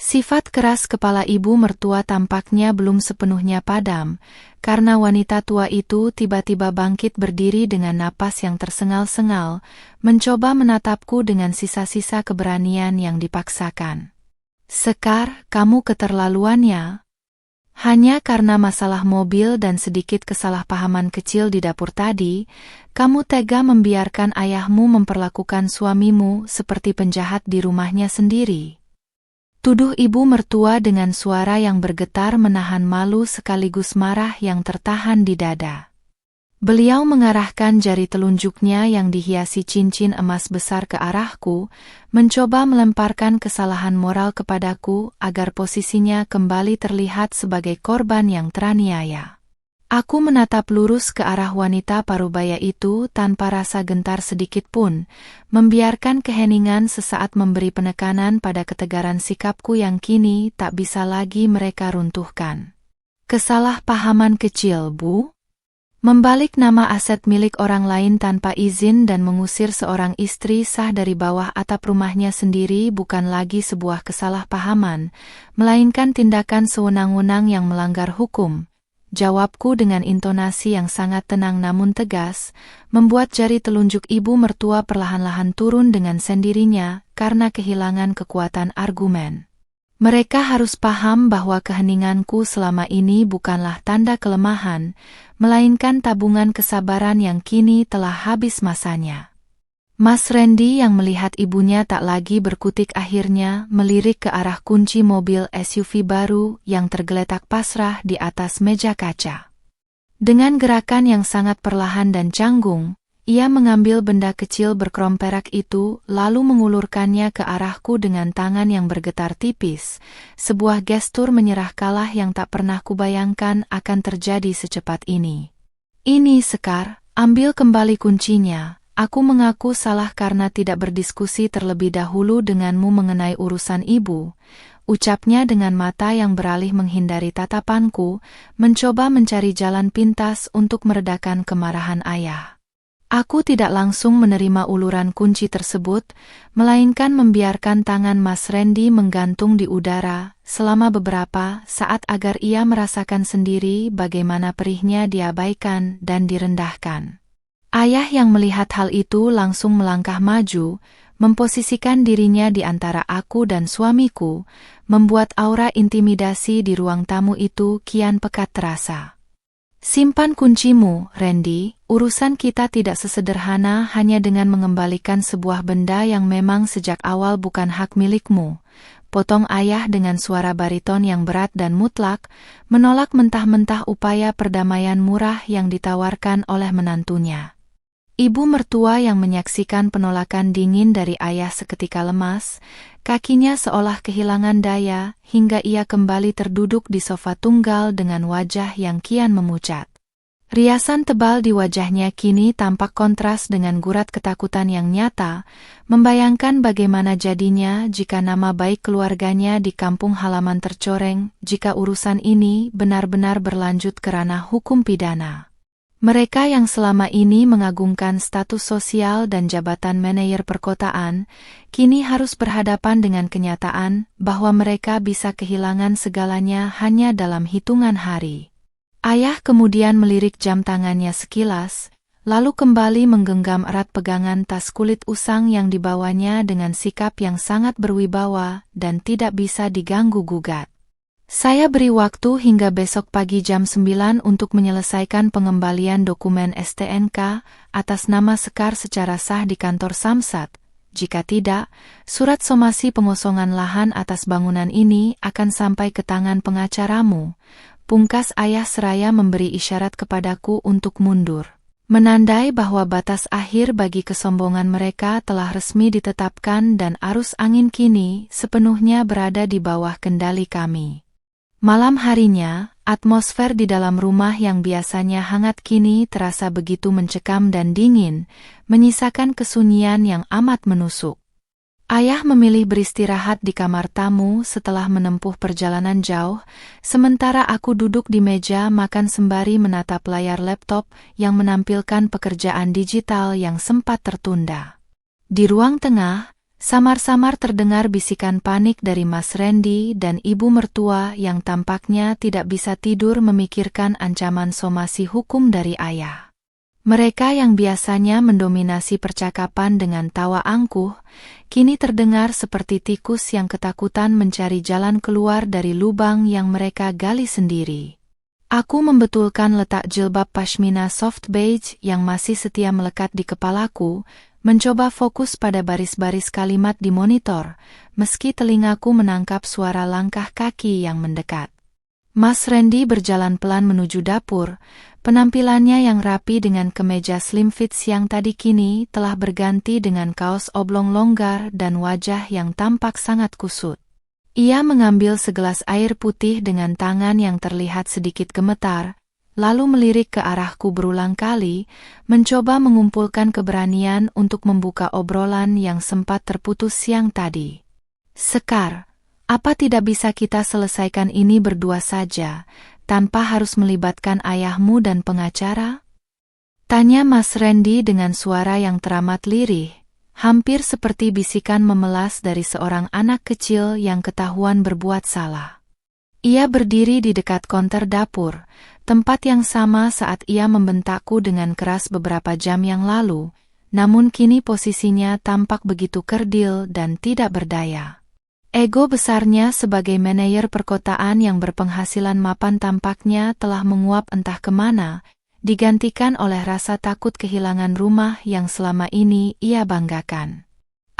Sifat keras kepala ibu mertua tampaknya belum sepenuhnya padam, karena wanita tua itu tiba-tiba bangkit berdiri dengan napas yang tersengal-sengal, mencoba menatapku dengan sisa-sisa keberanian yang dipaksakan. Sekar, kamu keterlaluannya. Hanya karena masalah mobil dan sedikit kesalahpahaman kecil di dapur tadi, kamu tega membiarkan ayahmu memperlakukan suamimu seperti penjahat di rumahnya sendiri. Tuduh ibu mertua dengan suara yang bergetar menahan malu sekaligus marah yang tertahan di dada. Beliau mengarahkan jari telunjuknya yang dihiasi cincin emas besar ke arahku, mencoba melemparkan kesalahan moral kepadaku agar posisinya kembali terlihat sebagai korban yang teraniaya. Aku menatap lurus ke arah wanita parubaya itu tanpa rasa gentar sedikit pun, membiarkan keheningan sesaat memberi penekanan pada ketegaran sikapku yang kini tak bisa lagi mereka runtuhkan. Kesalahpahaman kecil, Bu? Membalik nama aset milik orang lain tanpa izin dan mengusir seorang istri sah dari bawah atap rumahnya sendiri bukan lagi sebuah kesalahpahaman, melainkan tindakan sewenang-wenang yang melanggar hukum. Jawabku dengan intonasi yang sangat tenang namun tegas, membuat jari telunjuk ibu mertua perlahan-lahan turun dengan sendirinya karena kehilangan kekuatan argumen. Mereka harus paham bahwa keheninganku selama ini bukanlah tanda kelemahan, melainkan tabungan kesabaran yang kini telah habis masanya. Mas Randy yang melihat ibunya tak lagi berkutik akhirnya melirik ke arah kunci mobil SUV baru yang tergeletak pasrah di atas meja kaca. Dengan gerakan yang sangat perlahan dan canggung, ia mengambil benda kecil berkrom perak itu lalu mengulurkannya ke arahku dengan tangan yang bergetar tipis, sebuah gestur menyerah kalah yang tak pernah kubayangkan akan terjadi secepat ini. Ini Sekar, ambil kembali kuncinya. Aku mengaku salah karena tidak berdiskusi terlebih dahulu denganmu mengenai urusan ibu, ucapnya dengan mata yang beralih menghindari tatapanku, mencoba mencari jalan pintas untuk meredakan kemarahan ayah. Aku tidak langsung menerima uluran kunci tersebut, melainkan membiarkan tangan Mas Randy menggantung di udara selama beberapa saat agar ia merasakan sendiri bagaimana perihnya diabaikan dan direndahkan. Ayah yang melihat hal itu langsung melangkah maju, memposisikan dirinya di antara aku dan suamiku, membuat aura intimidasi di ruang tamu itu kian pekat terasa. Simpan kuncimu, Randy. Urusan kita tidak sesederhana hanya dengan mengembalikan sebuah benda yang memang sejak awal bukan hak milikmu. Potong ayah dengan suara bariton yang berat dan mutlak, menolak mentah-mentah upaya perdamaian murah yang ditawarkan oleh menantunya. Ibu mertua yang menyaksikan penolakan dingin dari ayah seketika lemas, kakinya seolah kehilangan daya hingga ia kembali terduduk di sofa tunggal dengan wajah yang kian memucat. Riasan tebal di wajahnya kini tampak kontras dengan gurat ketakutan yang nyata, membayangkan bagaimana jadinya jika nama baik keluarganya di kampung halaman tercoreng jika urusan ini benar-benar berlanjut ke ranah hukum pidana. Mereka yang selama ini mengagungkan status sosial dan jabatan manajer perkotaan, kini harus berhadapan dengan kenyataan bahwa mereka bisa kehilangan segalanya hanya dalam hitungan hari. Ayah kemudian melirik jam tangannya sekilas, lalu kembali menggenggam erat pegangan tas kulit usang yang dibawanya dengan sikap yang sangat berwibawa dan tidak bisa diganggu-gugat. Saya beri waktu hingga besok pagi jam 9 untuk menyelesaikan pengembalian dokumen STNK atas nama Sekar secara sah di kantor Samsat. Jika tidak, surat somasi pengosongan lahan atas bangunan ini akan sampai ke tangan pengacaramu. Pungkas ayah seraya memberi isyarat kepadaku untuk mundur. Menandai bahwa batas akhir bagi kesombongan mereka telah resmi ditetapkan dan arus angin kini sepenuhnya berada di bawah kendali kami. Malam harinya, atmosfer di dalam rumah yang biasanya hangat kini terasa begitu mencekam dan dingin, menyisakan kesunyian yang amat menusuk. Ayah memilih beristirahat di kamar tamu setelah menempuh perjalanan jauh, sementara aku duduk di meja makan sembari menatap layar laptop yang menampilkan pekerjaan digital yang sempat tertunda. Di ruang tengah, samar-samar terdengar bisikan panik dari Mas Randy dan ibu mertua yang tampaknya tidak bisa tidur memikirkan ancaman somasi hukum dari ayah. Mereka yang biasanya mendominasi percakapan dengan tawa angkuh, kini terdengar seperti tikus yang ketakutan mencari jalan keluar dari lubang yang mereka gali sendiri. Aku membetulkan letak jilbab pashmina soft beige yang masih setia melekat di kepalaku, mencoba fokus pada baris-baris kalimat di monitor, meski telingaku menangkap suara langkah kaki yang mendekat. Mas Randy berjalan pelan menuju dapur, penampilannya yang rapi dengan kemeja slim fits yang tadi kini telah berganti dengan kaos oblong longgar dan wajah yang tampak sangat kusut. Ia mengambil segelas air putih dengan tangan yang terlihat sedikit gemetar, lalu melirik ke arahku berulang kali, mencoba mengumpulkan keberanian untuk membuka obrolan yang sempat terputus siang tadi. Sekar, apa tidak bisa kita selesaikan ini berdua saja, tanpa harus melibatkan ayahmu dan pengacara? Tanya Mas Randy dengan suara yang teramat lirih, hampir seperti bisikan memelas dari seorang anak kecil yang ketahuan berbuat salah. Ia berdiri di dekat konter dapur, tempat yang sama saat ia membentakku dengan keras beberapa jam yang lalu, namun kini posisinya tampak begitu kerdil dan tidak berdaya. Ego besarnya sebagai manajer perkotaan yang berpenghasilan mapan tampaknya telah menguap entah kemana, digantikan oleh rasa takut kehilangan rumah yang selama ini ia banggakan.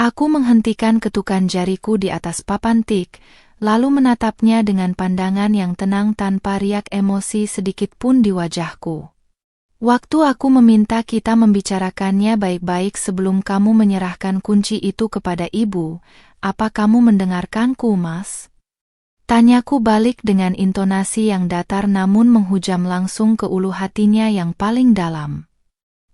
Aku menghentikan ketukan jariku di atas papan tik, lalu menatapnya dengan pandangan yang tenang tanpa riak emosi sedikit pun di wajahku. Waktu aku meminta kita membicarakannya baik-baik sebelum kamu menyerahkan kunci itu kepada ibu, apa kamu mendengarkanku, Mas? Tanyaku balik dengan intonasi yang datar namun menghujam langsung ke ulu hatinya yang paling dalam.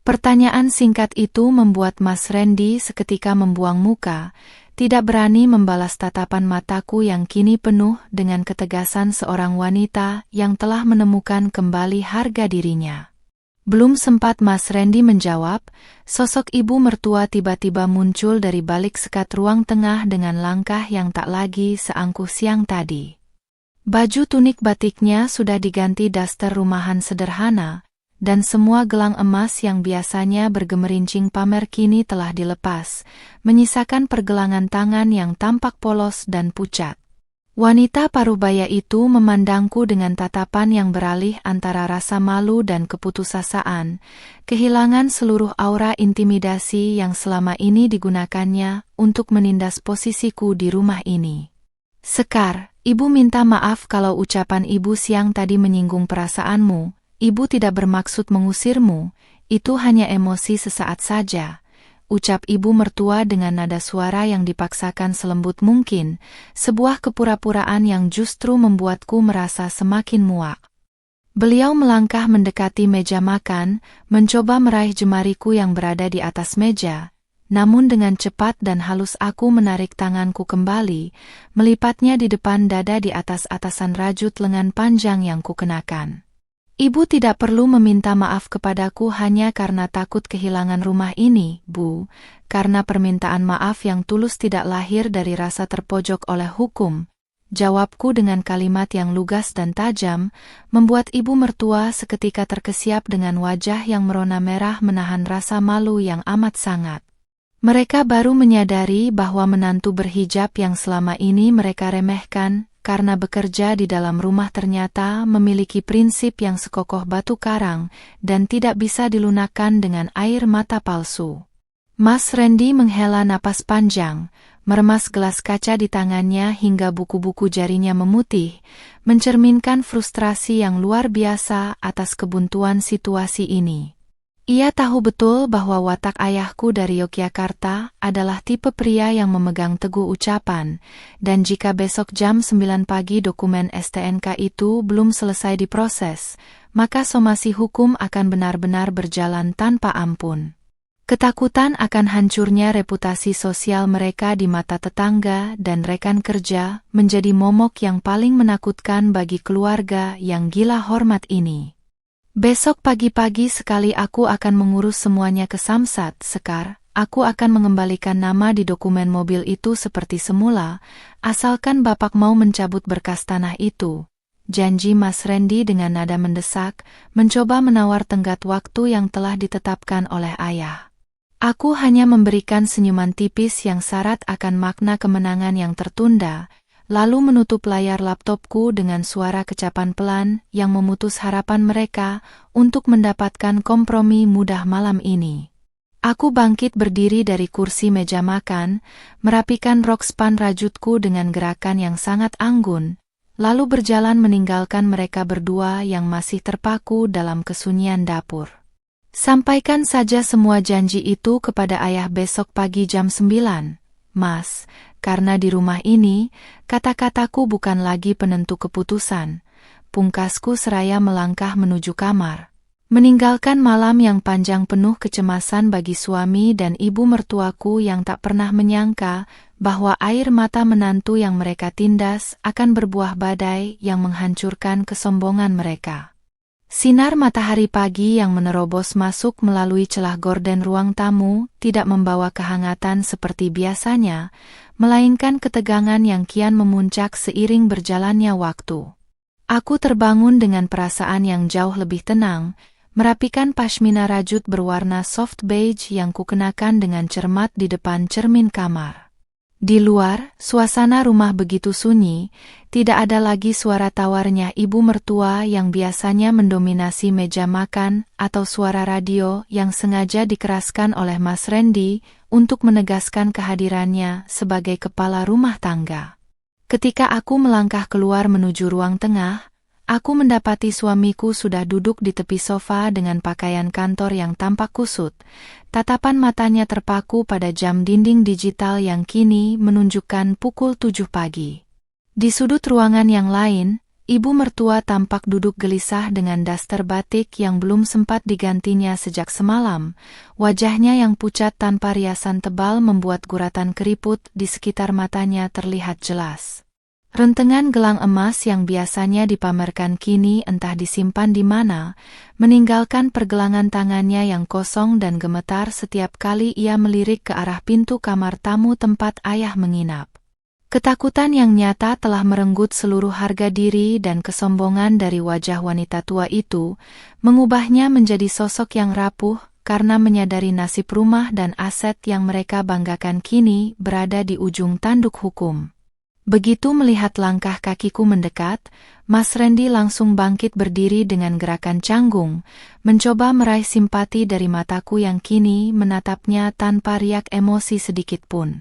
Pertanyaan singkat itu membuat Mas Randy seketika membuang muka, tidak berani membalas tatapan mataku yang kini penuh dengan ketegasan seorang wanita yang telah menemukan kembali harga dirinya. Belum sempat Mas Randy menjawab, sosok ibu mertua tiba-tiba muncul dari balik sekat ruang tengah dengan langkah yang tak lagi seangkuh siang tadi. Baju tunik batiknya sudah diganti daster rumahan sederhana, dan semua gelang emas yang biasanya bergemerincing pamer kini telah dilepas, menyisakan pergelangan tangan yang tampak polos dan pucat. Wanita parubaya itu memandangku dengan tatapan yang beralih antara rasa malu dan keputusasaan, kehilangan seluruh aura intimidasi yang selama ini digunakannya untuk menindas posisiku di rumah ini. Sekar, ibu minta maaf kalau ucapan ibu siang tadi menyinggung perasaanmu. Ibu tidak bermaksud mengusirmu, itu hanya emosi sesaat saja. Ucap ibu mertua dengan nada suara yang dipaksakan selembut mungkin, sebuah kepura-puraan yang justru membuatku merasa semakin muak. Beliau melangkah mendekati meja makan, mencoba meraih jemariku yang berada di atas meja, namun dengan cepat dan halus aku menarik tanganku kembali, melipatnya di depan dada di atas atasan rajut lengan panjang yang kukenakan. Ibu tidak perlu meminta maaf kepadaku hanya karena takut kehilangan rumah ini, Bu, karena permintaan maaf yang tulus tidak lahir dari rasa terpojok oleh hukum. Jawabku dengan kalimat yang lugas dan tajam, membuat ibu mertua seketika terkesiap dengan wajah yang merona merah menahan rasa malu yang amat sangat. Mereka baru menyadari bahwa menantu berhijab yang selama ini mereka remehkan, karena bekerja di dalam rumah ternyata memiliki prinsip yang sekokoh batu karang dan tidak bisa dilunakkan dengan air mata palsu. Mas Randy menghela napas panjang, meremas gelas kaca di tangannya hingga buku-buku jarinya memutih, mencerminkan frustrasi yang luar biasa atas kebuntuan situasi ini. Ia tahu betul bahwa watak ayahku dari Yogyakarta adalah tipe pria yang memegang teguh ucapan, dan jika besok jam 9 pagi dokumen STNK itu belum selesai diproses, maka somasi hukum akan benar-benar berjalan tanpa ampun. Ketakutan akan hancurnya reputasi sosial mereka di mata tetangga dan rekan kerja menjadi momok yang paling menakutkan bagi keluarga yang gila hormat ini. Besok pagi-pagi sekali aku akan mengurus semuanya ke Samsat, Sekar. Aku akan mengembalikan nama di dokumen mobil itu seperti semula, asalkan Bapak mau mencabut berkas tanah itu. Janji Mas Randy dengan nada mendesak, mencoba menawar tenggat waktu yang telah ditetapkan oleh ayah. Aku hanya memberikan senyuman tipis yang syarat akan makna kemenangan yang tertunda, lalu menutup layar laptopku dengan suara kecapan pelan yang memutus harapan mereka untuk mendapatkan kompromi mudah malam ini. Aku bangkit berdiri dari kursi meja makan, merapikan rok span rajutku dengan gerakan yang sangat anggun, lalu berjalan meninggalkan mereka berdua yang masih terpaku dalam kesunyian dapur. Sampaikan saja semua janji itu kepada ayah besok pagi jam 9, Mas. Karena di rumah ini, kata-kataku bukan lagi penentu keputusan. Pungkasku seraya melangkah menuju kamar. Meninggalkan malam yang panjang penuh kecemasan bagi suami dan ibu mertuaku yang tak pernah menyangka bahwa air mata menantu yang mereka tindas akan berbuah badai yang menghancurkan kesombongan mereka. Sinar matahari pagi yang menerobos masuk melalui celah gorden ruang tamu tidak membawa kehangatan seperti biasanya, melainkan ketegangan yang kian memuncak seiring berjalannya waktu. Aku terbangun dengan perasaan yang jauh lebih tenang, merapikan pashmina rajut berwarna soft beige yang kukenakan dengan cermat di depan cermin kamar. Di luar, suasana rumah begitu sunyi, tidak ada lagi suara tawarnya ibu mertua yang biasanya mendominasi meja makan atau suara radio yang sengaja dikeraskan oleh Mas Randy untuk menegaskan kehadirannya sebagai kepala rumah tangga. Ketika aku melangkah keluar menuju ruang tengah, Aku mendapati suamiku sudah duduk di tepi sofa dengan pakaian kantor yang tampak kusut. Tatapan matanya terpaku pada jam dinding digital yang kini menunjukkan pukul 7 pagi. Di sudut ruangan yang lain, ibu mertua tampak duduk gelisah dengan daster batik yang belum sempat digantinya sejak semalam. Wajahnya yang pucat tanpa riasan tebal membuat guratan keriput di sekitar matanya terlihat jelas. Rentengan gelang emas yang biasanya dipamerkan kini entah disimpan di mana, meninggalkan pergelangan tangannya yang kosong dan gemetar setiap kali ia melirik ke arah pintu kamar tamu tempat ayah menginap. Ketakutan yang nyata telah merenggut seluruh harga diri dan kesombongan dari wajah wanita tua itu, mengubahnya menjadi sosok yang rapuh karena menyadari nasib rumah dan aset yang mereka banggakan kini berada di ujung tanduk hukum. Begitu melihat langkah kakiku mendekat, Mas Randy langsung bangkit berdiri dengan gerakan canggung, mencoba meraih simpati dari mataku yang kini menatapnya tanpa riak emosi sedikit pun.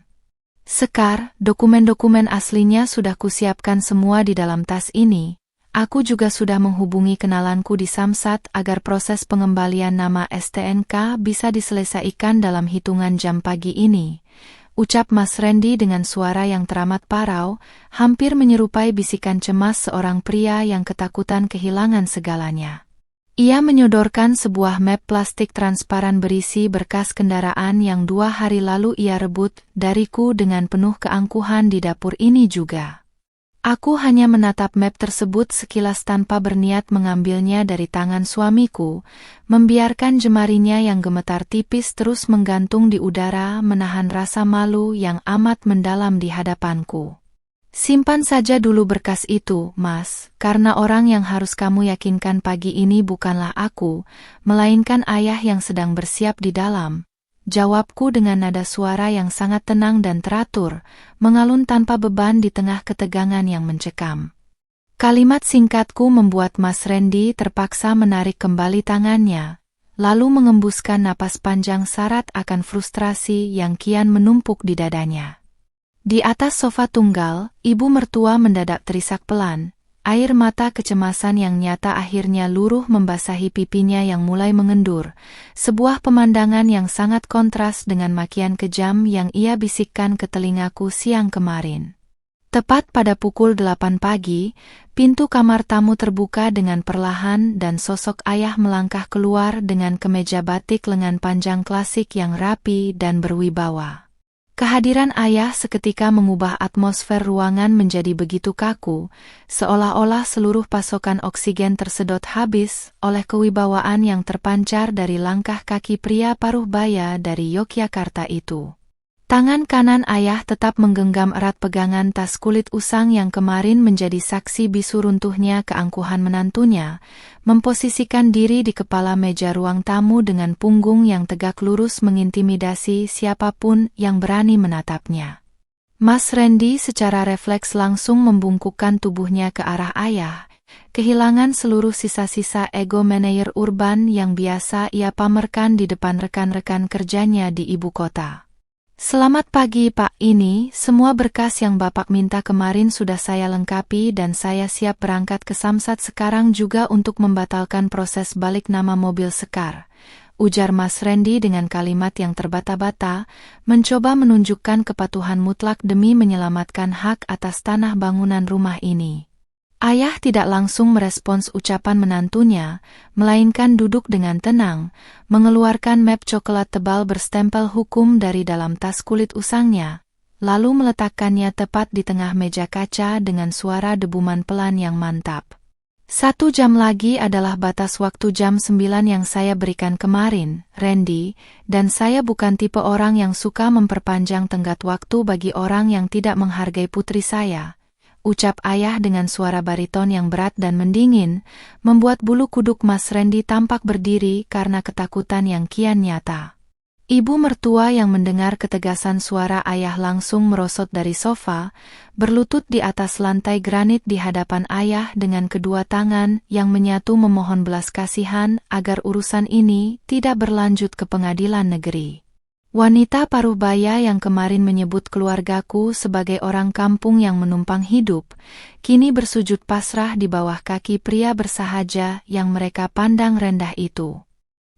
Sekar, dokumen-dokumen aslinya sudah kusiapkan semua di dalam tas ini. Aku juga sudah menghubungi kenalanku di Samsat agar proses pengembalian nama STNK bisa diselesaikan dalam hitungan jam pagi ini. Ucap Mas Randy dengan suara yang teramat parau, hampir menyerupai bisikan cemas seorang pria yang ketakutan kehilangan segalanya. Ia menyodorkan sebuah map plastik transparan berisi berkas kendaraan yang 2 hari lalu ia rebut dariku dengan penuh keangkuhan di dapur ini juga. Aku hanya menatap map tersebut sekilas tanpa berniat mengambilnya dari tangan suamiku, membiarkan jemarinya yang gemetar tipis terus menggantung di udara menahan rasa malu yang amat mendalam di hadapanku. Simpan saja dulu berkas itu, Mas, karena orang yang harus kamu yakinkan pagi ini bukanlah aku, melainkan ayah yang sedang bersiap di dalam. Jawabku dengan nada suara yang sangat tenang dan teratur, mengalun tanpa beban di tengah ketegangan yang mencekam. Kalimat singkatku membuat Mas Randy terpaksa menarik kembali tangannya, lalu mengembuskan napas panjang syarat akan frustrasi yang kian menumpuk di dadanya. Di atas sofa tunggal, ibu mertua mendadak terisak pelan. Air mata kecemasan yang nyata akhirnya luruh membasahi pipinya yang mulai mengendur, sebuah pemandangan yang sangat kontras dengan makian kejam yang ia bisikkan ke telingaku siang kemarin. Tepat pada pukul 8 pagi, pintu kamar tamu terbuka dengan perlahan dan sosok ayah melangkah keluar dengan kemeja batik lengan panjang klasik yang rapi dan berwibawa. Kehadiran ayah seketika mengubah atmosfer ruangan menjadi begitu kaku, seolah-olah seluruh pasokan oksigen tersedot habis oleh kewibawaan yang terpancar dari langkah kaki pria paruh baya dari Yogyakarta itu. Tangan kanan ayah tetap menggenggam erat pegangan tas kulit usang yang kemarin menjadi saksi bisu runtuhnya keangkuhan menantunya, memposisikan diri di kepala meja ruang tamu dengan punggung yang tegak lurus mengintimidasi siapapun yang berani menatapnya. Mas Randy secara refleks langsung membungkukkan tubuhnya ke arah ayah, kehilangan seluruh sisa-sisa ego manajer urban yang biasa ia pamerkan di depan rekan-rekan kerjanya di ibu kota. Selamat pagi Pak, ini semua berkas yang Bapak minta kemarin sudah saya lengkapi dan saya siap berangkat ke Samsat sekarang juga untuk membatalkan proses balik nama mobil Sekar. Ujar Mas Randy dengan kalimat yang terbata-bata, mencoba menunjukkan kepatuhan mutlak demi menyelamatkan hak atas tanah bangunan rumah ini. Ayah tidak langsung merespons ucapan menantunya, melainkan duduk dengan tenang, mengeluarkan map coklat tebal berstempel hukum dari dalam tas kulit usangnya, lalu meletakkannya tepat di tengah meja kaca dengan suara debuman pelan yang mantap. 1 jam lagi adalah batas waktu jam 9 yang saya berikan kemarin, Randy, dan saya bukan tipe orang yang suka memperpanjang tenggat waktu bagi orang yang tidak menghargai putri saya. Ucap ayah dengan suara bariton yang berat dan mendingin, membuat bulu kuduk Mas Randy tampak berdiri karena ketakutan yang kian nyata. Ibu mertua yang mendengar ketegasan suara ayah langsung merosot dari sofa, berlutut di atas lantai granit di hadapan ayah dengan kedua tangan yang menyatu memohon belas kasihan agar urusan ini tidak berlanjut ke pengadilan negeri. Wanita paruh baya yang kemarin menyebut keluargaku sebagai orang kampung yang menumpang hidup, kini bersujud pasrah di bawah kaki pria bersahaja yang mereka pandang rendah itu.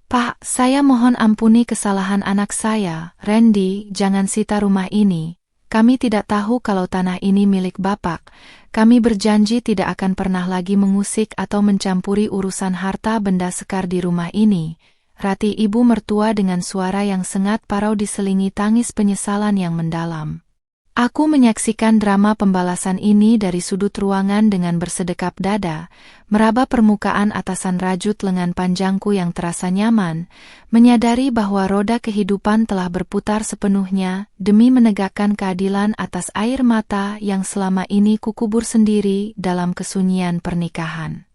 Pak, saya mohon ampuni kesalahan anak saya, Randy, jangan sita rumah ini. Kami tidak tahu kalau tanah ini milik Bapak. Kami berjanji tidak akan pernah lagi mengusik atau mencampuri urusan harta benda sekar di rumah ini. Rati ibu mertua dengan suara yang sengat parau diselingi tangis penyesalan yang mendalam. Aku menyaksikan drama pembalasan ini dari sudut ruangan dengan bersedekap dada, meraba permukaan atasan rajut lengan panjangku yang terasa nyaman, menyadari bahwa roda kehidupan telah berputar sepenuhnya demi menegakkan keadilan atas air mata yang selama ini kukubur sendiri dalam kesunyian pernikahan.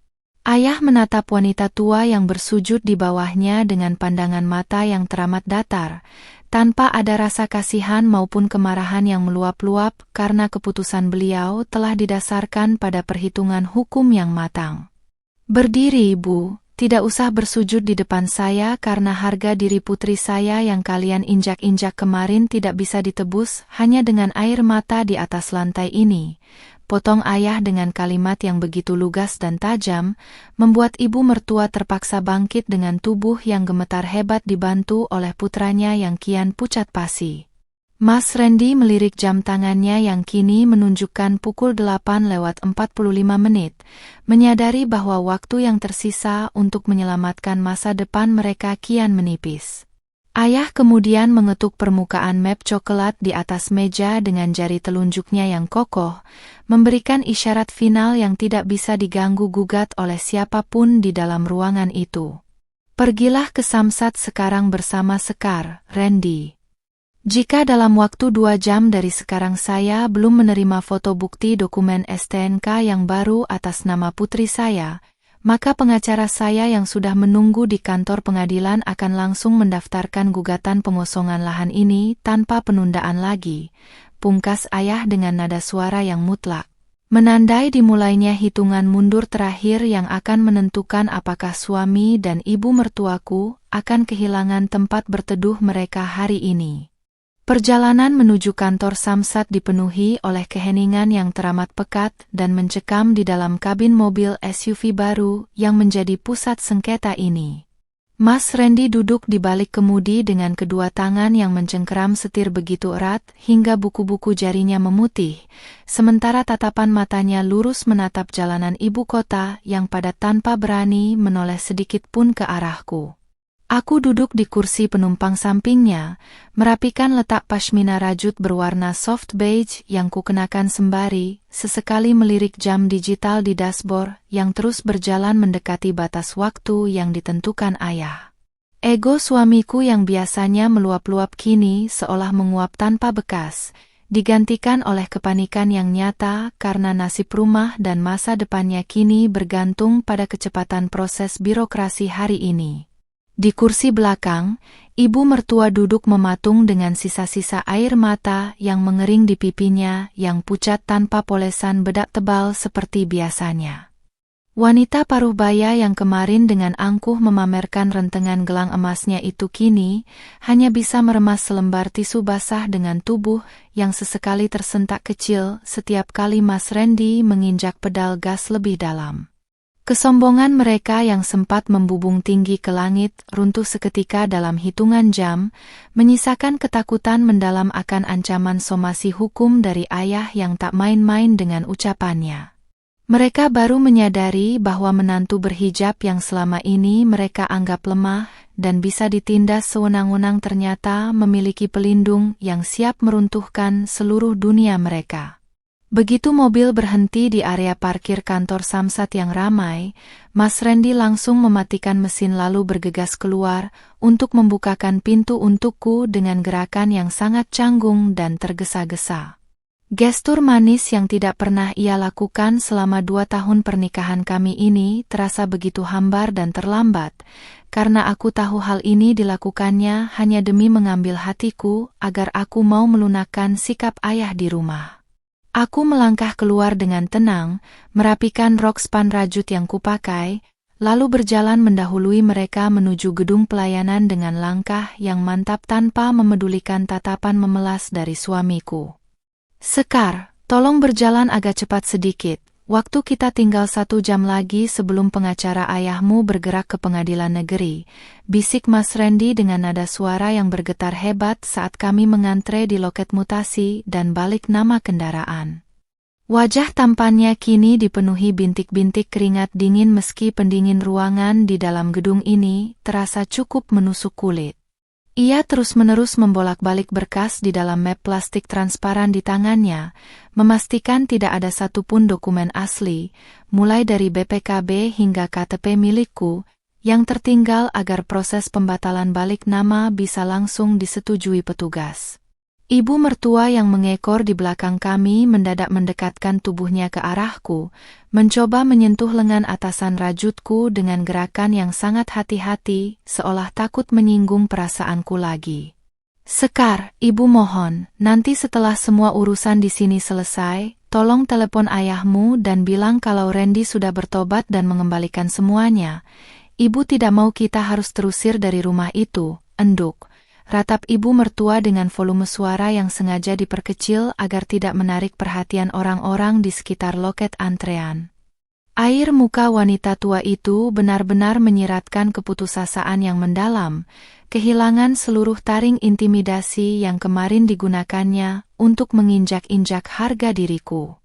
Ayah menatap wanita tua yang bersujud di bawahnya dengan pandangan mata yang teramat datar, tanpa ada rasa kasihan maupun kemarahan yang meluap-luap karena keputusan beliau telah didasarkan pada perhitungan hukum yang matang. Berdiri Ibu, tidak usah bersujud di depan saya karena harga diri putri saya yang kalian injak-injak kemarin tidak bisa ditebus hanya dengan air mata di atas lantai ini. Potong ayah dengan kalimat yang begitu lugas dan tajam, membuat ibu mertua terpaksa bangkit dengan tubuh yang gemetar hebat dibantu oleh putranya yang kian pucat pasi. Mas Randy melirik jam tangannya yang kini menunjukkan pukul 8:45, menyadari bahwa waktu yang tersisa untuk menyelamatkan masa depan mereka kian menipis. Ayah kemudian mengetuk permukaan map coklat di atas meja dengan jari telunjuknya yang kokoh, memberikan isyarat final yang tidak bisa diganggu-gugat oleh siapapun di dalam ruangan itu. Pergilah ke Samsat sekarang bersama Sekar, Randy. Jika dalam waktu 2 jam dari sekarang saya belum menerima foto bukti dokumen STNK yang baru atas nama putri saya, maka pengacara saya yang sudah menunggu di kantor pengadilan akan langsung mendaftarkan gugatan pengosongan lahan ini tanpa penundaan lagi, pungkas ayah dengan nada suara yang mutlak. Menandai dimulainya hitungan mundur terakhir yang akan menentukan apakah suami dan ibu mertuaku akan kehilangan tempat berteduh mereka hari ini. Perjalanan menuju kantor Samsat dipenuhi oleh keheningan yang teramat pekat dan mencekam di dalam kabin mobil SUV baru yang menjadi pusat sengketa ini. Mas Randy duduk di balik kemudi dengan kedua tangan yang mencengkeram setir begitu erat hingga buku-buku jarinya memutih, sementara tatapan matanya lurus menatap jalanan ibu kota yang padat tanpa berani menoleh sedikit pun ke arahku. Aku duduk di kursi penumpang sampingnya, merapikan letak pashmina rajut berwarna soft beige yang kukenakan sembari, sesekali melirik jam digital di dashboard yang terus berjalan mendekati batas waktu yang ditentukan ayah. Ego suamiku yang biasanya meluap-luap kini seolah menguap tanpa bekas, digantikan oleh kepanikan yang nyata karena nasib rumah dan masa depannya kini bergantung pada kecepatan proses birokrasi hari ini. Di kursi belakang, ibu mertua duduk mematung dengan sisa-sisa air mata yang mengering di pipinya yang pucat tanpa polesan bedak tebal seperti biasanya. Wanita paruh baya yang kemarin dengan angkuh memamerkan rentengan gelang emasnya itu kini hanya bisa meremas selembar tisu basah dengan tubuh yang sesekali tersentak kecil setiap kali Mas Randy menginjak pedal gas lebih dalam. Kesombongan mereka yang sempat membubung tinggi ke langit runtuh seketika dalam hitungan jam, menyisakan ketakutan mendalam akan ancaman somasi hukum dari ayah yang tak main-main dengan ucapannya. Mereka baru menyadari bahwa menantu berhijab yang selama ini mereka anggap lemah dan bisa ditindas sewenang-wenang ternyata memiliki pelindung yang siap meruntuhkan seluruh dunia mereka. Begitu mobil berhenti di area parkir kantor Samsat yang ramai, Mas Randy langsung mematikan mesin lalu bergegas keluar untuk membukakan pintu untukku dengan gerakan yang sangat canggung dan tergesa-gesa. Gestur manis yang tidak pernah ia lakukan selama 2 tahun pernikahan kami ini terasa begitu hambar dan terlambat, karena aku tahu hal ini dilakukannya hanya demi mengambil hatiku agar aku mau melunakkan sikap ayah di rumah. Aku melangkah keluar dengan tenang, merapikan rok span rajut yang kupakai, lalu berjalan mendahului mereka menuju gedung pelayanan dengan langkah yang mantap tanpa memedulikan tatapan memelas dari suamiku. "Sekar, tolong berjalan agak cepat sedikit. Waktu kita tinggal 1 jam lagi sebelum pengacara ayahmu bergerak ke pengadilan negeri," bisik Mas Randy dengan nada suara yang bergetar hebat saat kami mengantre di loket mutasi dan balik nama kendaraan. Wajah tampannya kini dipenuhi bintik-bintik keringat dingin meski pendingin ruangan di dalam gedung ini terasa cukup menusuk kulit. Ia terus-menerus membolak-balik berkas di dalam map plastik transparan di tangannya, memastikan tidak ada satupun dokumen asli, mulai dari BPKB hingga KTP milikku, yang tertinggal agar proses pembatalan balik nama bisa langsung disetujui petugas. Ibu mertua yang mengekor di belakang kami mendadak mendekatkan tubuhnya ke arahku, mencoba menyentuh lengan atasan rajutku dengan gerakan yang sangat hati-hati, seolah takut menyinggung perasaanku lagi. "Sekar, ibu mohon, nanti setelah semua urusan di sini selesai, tolong telepon ayahmu dan bilang kalau Randy sudah bertobat dan mengembalikan semuanya. Ibu tidak mau kita harus terusir dari rumah itu," enduk. Ratap ibu mertua dengan volume suara yang sengaja diperkecil agar tidak menarik perhatian orang-orang di sekitar loket antrean. Air muka wanita tua itu benar-benar menyiratkan keputusasaan yang mendalam, kehilangan seluruh taring intimidasi yang kemarin digunakannya untuk menginjak-injak harga diriku.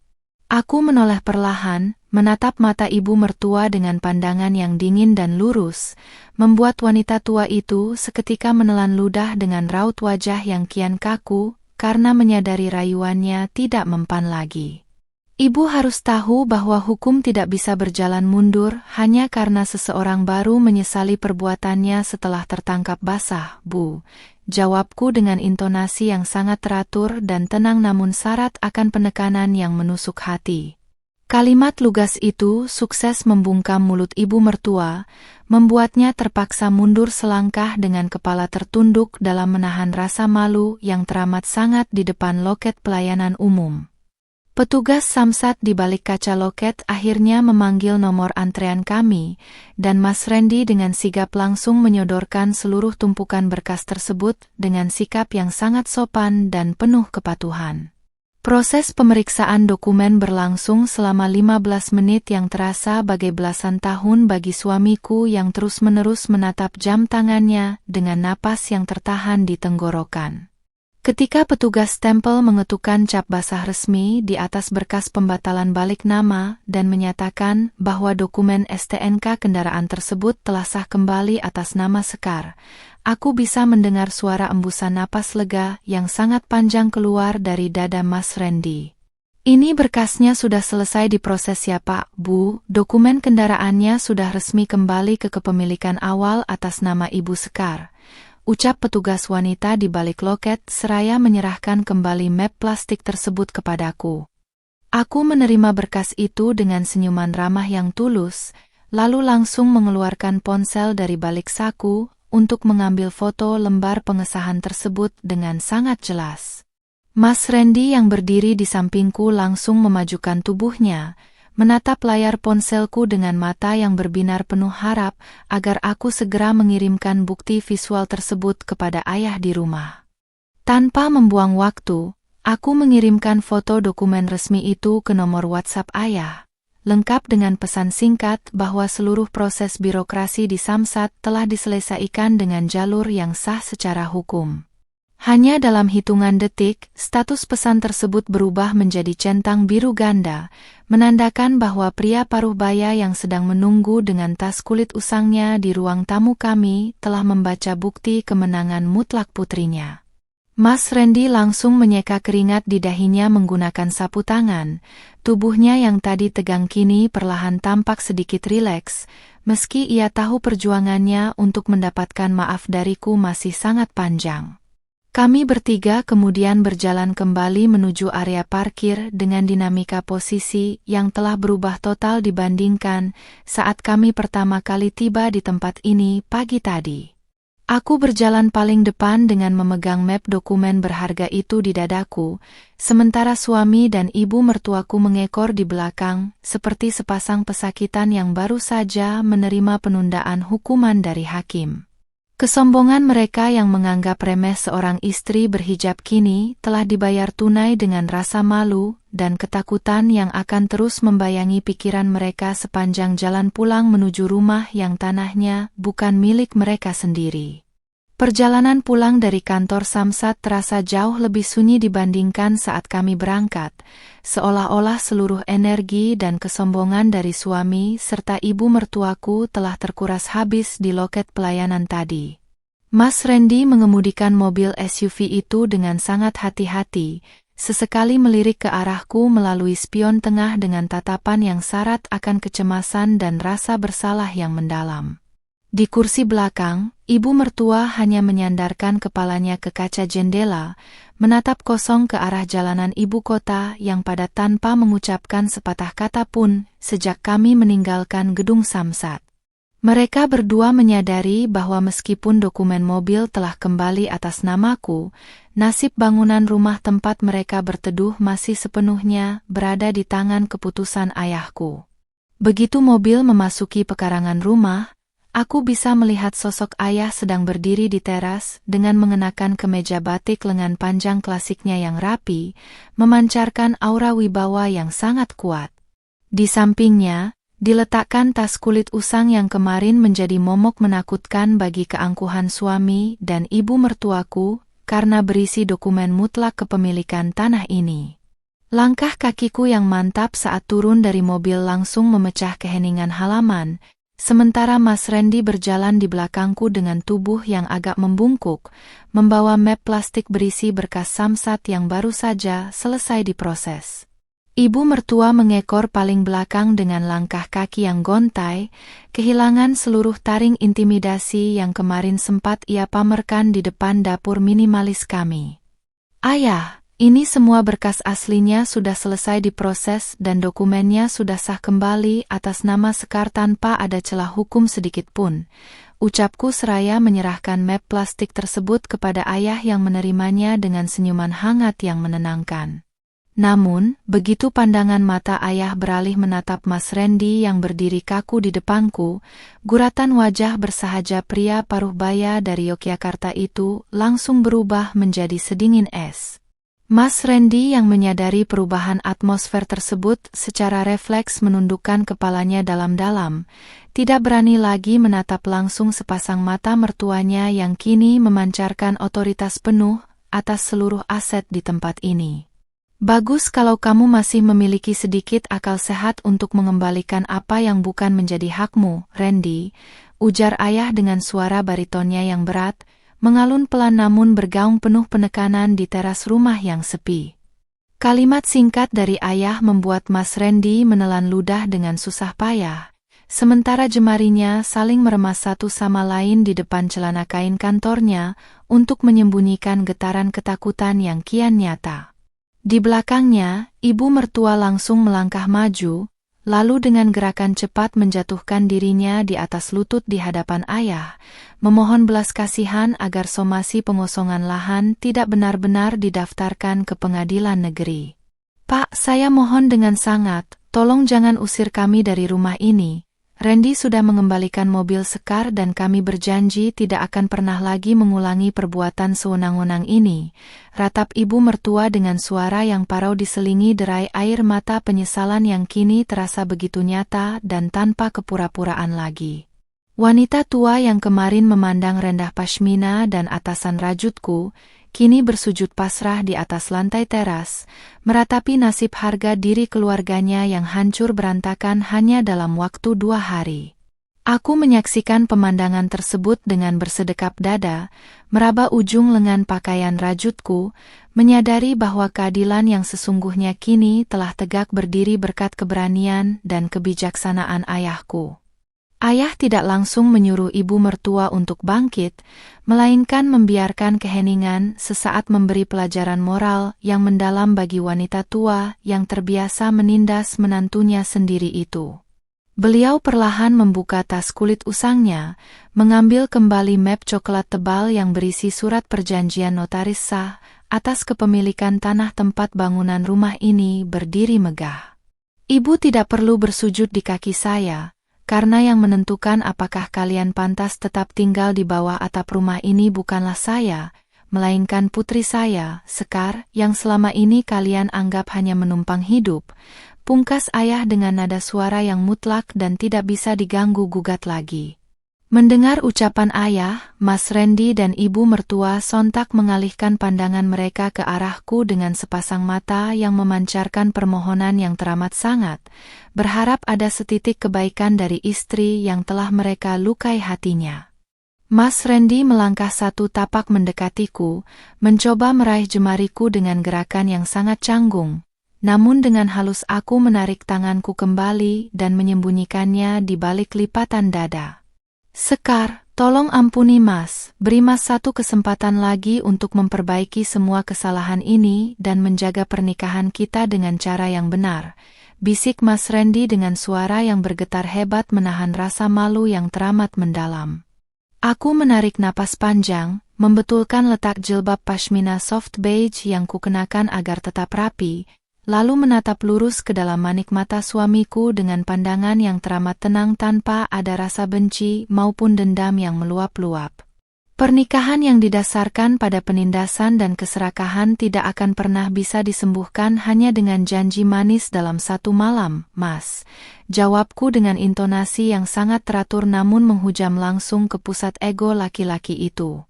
Aku menoleh perlahan, menatap mata ibu mertua dengan pandangan yang dingin dan lurus, membuat wanita tua itu seketika menelan ludah dengan raut wajah yang kian kaku, karena menyadari rayuannya tidak mempan lagi. Ibu harus tahu bahwa hukum tidak bisa berjalan mundur hanya karena seseorang baru menyesali perbuatannya setelah tertangkap basah, Bu. Jawabku dengan intonasi yang sangat teratur dan tenang namun syarat akan penekanan yang menusuk hati. Kalimat lugas itu sukses membungkam mulut ibu mertua, membuatnya terpaksa mundur selangkah dengan kepala tertunduk dalam menahan rasa malu yang teramat sangat di depan loket pelayanan umum. Petugas samsat di balik kaca loket akhirnya memanggil nomor antrean kami, dan Mas Randy dengan sigap langsung menyodorkan seluruh tumpukan berkas tersebut dengan sikap yang sangat sopan dan penuh kepatuhan. Proses pemeriksaan dokumen berlangsung selama 15 menit yang terasa bagai belasan tahun bagi suamiku yang terus-menerus menatap jam tangannya dengan napas yang tertahan di tenggorokan. Ketika petugas stempel mengetukkan cap basah resmi di atas berkas pembatalan balik nama dan menyatakan bahwa dokumen STNK kendaraan tersebut telah sah kembali atas nama Sekar, aku bisa mendengar suara embusan napas lega yang sangat panjang keluar dari dada Mas Randy. "Ini berkasnya sudah selesai diproses ya Pak, Bu, dokumen kendaraannya sudah resmi kembali ke kepemilikan awal atas nama Ibu Sekar," ucap petugas wanita di balik loket seraya menyerahkan kembali map plastik tersebut kepadaku. Aku menerima berkas itu dengan senyuman ramah yang tulus, lalu langsung mengeluarkan ponsel dari balik saku untuk mengambil foto lembar pengesahan tersebut dengan sangat jelas. Mas Randy yang berdiri di sampingku langsung memajukan tubuhnya, menatap layar ponselku dengan mata yang berbinar penuh harap agar aku segera mengirimkan bukti visual tersebut kepada ayah di rumah. Tanpa membuang waktu, aku mengirimkan foto dokumen resmi itu ke nomor WhatsApp ayah, lengkap dengan pesan singkat bahwa seluruh proses birokrasi di Samsat telah diselesaikan dengan jalur yang sah secara hukum. Hanya dalam hitungan detik, status pesan tersebut berubah menjadi centang biru ganda, menandakan bahwa pria paruh baya yang sedang menunggu dengan tas kulit usangnya di ruang tamu kami telah membaca bukti kemenangan mutlak putrinya. Mas Randy langsung menyeka keringat di dahinya menggunakan sapu tangan, tubuhnya yang tadi tegang kini perlahan tampak sedikit rileks, meski ia tahu perjuangannya untuk mendapatkan maaf dariku masih sangat panjang. Kami bertiga kemudian berjalan kembali menuju area parkir dengan dinamika posisi yang telah berubah total dibandingkan saat kami pertama kali tiba di tempat ini pagi tadi. Aku berjalan paling depan dengan memegang map dokumen berharga itu di dadaku, sementara suami dan ibu mertuaku mengekor di belakang, seperti sepasang pesakitan yang baru saja menerima penundaan hukuman dari hakim. Kesombongan mereka yang menganggap remeh seorang istri berhijab kini telah dibayar tunai dengan rasa malu dan ketakutan yang akan terus membayangi pikiran mereka sepanjang jalan pulang menuju rumah yang tanahnya bukan milik mereka sendiri. Perjalanan pulang dari kantor Samsat terasa jauh lebih sunyi dibandingkan saat kami berangkat, seolah-olah seluruh energi dan kesombongan dari suami serta ibu mertuaku telah terkuras habis di loket pelayanan tadi. Mas Randy mengemudikan mobil SUV itu dengan sangat hati-hati, sesekali melirik ke arahku melalui spion tengah dengan tatapan yang syarat akan kecemasan dan rasa bersalah yang mendalam. Di kursi belakang, ibu mertua hanya menyandarkan kepalanya ke kaca jendela, menatap kosong ke arah jalanan ibu kota yang padat tanpa mengucapkan sepatah kata pun sejak kami meninggalkan gedung Samsat. Mereka berdua menyadari bahwa meskipun dokumen mobil telah kembali atas namaku, nasib bangunan rumah tempat mereka berteduh masih sepenuhnya berada di tangan keputusan ayahku. Begitu mobil memasuki pekarangan rumah, aku bisa melihat sosok ayah sedang berdiri di teras dengan mengenakan kemeja batik lengan panjang klasiknya yang rapi, memancarkan aura wibawa yang sangat kuat. Di sampingnya, diletakkan tas kulit usang yang kemarin menjadi momok menakutkan bagi keangkuhan suami dan ibu mertuaku karena berisi dokumen mutlak kepemilikan tanah ini. Langkah kakiku yang mantap saat turun dari mobil langsung memecah keheningan halaman, sementara Mas Randy berjalan di belakangku dengan tubuh yang agak membungkuk, membawa map plastik berisi berkas Samsat yang baru saja selesai diproses. Ibu mertua mengekor paling belakang dengan langkah kaki yang gontai, kehilangan seluruh taring intimidasi yang kemarin sempat ia pamerkan di depan dapur minimalis kami. Ayah, ini semua berkas aslinya sudah selesai diproses dan dokumennya sudah sah kembali atas nama Sekar tanpa ada celah hukum sedikit pun, ucapku seraya menyerahkan map plastik tersebut kepada ayah yang menerimanya dengan senyuman hangat yang menenangkan. Namun, begitu pandangan mata ayah beralih menatap Mas Randy yang berdiri kaku di depanku, guratan wajah bersahaja pria paruh baya dari Yogyakarta itu langsung berubah menjadi sedingin es. Mas Randy yang menyadari perubahan atmosfer tersebut secara refleks menundukkan kepalanya dalam-dalam, tidak berani lagi menatap langsung sepasang mata mertuanya yang kini memancarkan otoritas penuh atas seluruh aset di tempat ini. Bagus kalau kamu masih memiliki sedikit akal sehat untuk mengembalikan apa yang bukan menjadi hakmu, Randy, ujar ayah dengan suara baritonnya yang berat, mengalun pelan namun bergaung penuh penekanan di teras rumah yang sepi. Kalimat singkat dari ayah membuat Mas Randy menelan ludah dengan susah payah, sementara jemarinya saling meremas satu sama lain di depan celana kain kantornya untuk menyembunyikan getaran ketakutan yang kian nyata. Di belakangnya, ibu mertua langsung melangkah maju, lalu dengan gerakan cepat menjatuhkan dirinya di atas lutut di hadapan ayah, memohon belas kasihan agar somasi pengosongan lahan tidak benar-benar didaftarkan ke pengadilan negeri. Pak, saya mohon dengan sangat, tolong jangan usir kami dari rumah ini. Randy sudah mengembalikan mobil Sekar dan kami berjanji tidak akan pernah lagi mengulangi perbuatan sewenang-wenang ini, ratap ibu mertua dengan suara yang parau diselingi derai air mata penyesalan yang kini terasa begitu nyata dan tanpa kepura-puraan lagi. Wanita tua yang kemarin memandang rendah pashmina dan atasan rajutku, kini bersujud pasrah di atas lantai teras, meratapi nasib harga diri keluarganya yang hancur berantakan hanya dalam waktu 2 hari. Aku menyaksikan pemandangan tersebut dengan bersedekap dada, meraba ujung lengan pakaian rajutku, menyadari bahwa keadilan yang sesungguhnya kini telah tegak berdiri berkat keberanian dan kebijaksanaan ayahku. Ayah tidak langsung menyuruh ibu mertua untuk bangkit, melainkan membiarkan keheningan sesaat memberi pelajaran moral yang mendalam bagi wanita tua yang terbiasa menindas menantunya sendiri itu. Beliau perlahan membuka tas kulit usangnya, mengambil kembali map coklat tebal yang berisi surat perjanjian notaris sah atas kepemilikan tanah tempat bangunan rumah ini berdiri megah. Ibu tidak perlu bersujud di kaki saya, karena yang menentukan apakah kalian pantas tetap tinggal di bawah atap rumah ini bukanlah saya, melainkan putri saya, Sekar, yang selama ini kalian anggap hanya menumpang hidup. Pungkas ayah dengan nada suara yang mutlak dan tidak bisa diganggu-gugat lagi. Mendengar ucapan ayah, Mas Randy dan ibu mertua sontak mengalihkan pandangan mereka ke arahku dengan sepasang mata yang memancarkan permohonan yang teramat sangat, berharap ada setitik kebaikan dari istri yang telah mereka lukai hatinya. Mas Randy melangkah satu tapak mendekatiku, mencoba meraih jemariku dengan gerakan yang sangat canggung. Namun dengan halus aku menarik tanganku kembali dan menyembunyikannya di balik lipatan dada. Sekar, tolong ampuni Mas, beri Mas satu kesempatan lagi untuk memperbaiki semua kesalahan ini dan menjaga pernikahan kita dengan cara yang benar, bisik Mas Randy dengan suara yang bergetar hebat menahan rasa malu yang teramat mendalam. Aku menarik napas panjang, membetulkan letak jilbab pashmina soft beige yang kukenakan agar tetap rapi, lalu menatap lurus ke dalam manik mata suamiku dengan pandangan yang teramat tenang tanpa ada rasa benci maupun dendam yang meluap-luap. Pernikahan yang didasarkan pada penindasan dan keserakahan tidak akan pernah bisa disembuhkan hanya dengan janji manis dalam satu malam, Mas. Jawabku dengan intonasi yang sangat teratur namun menghujam langsung ke pusat ego laki-laki itu.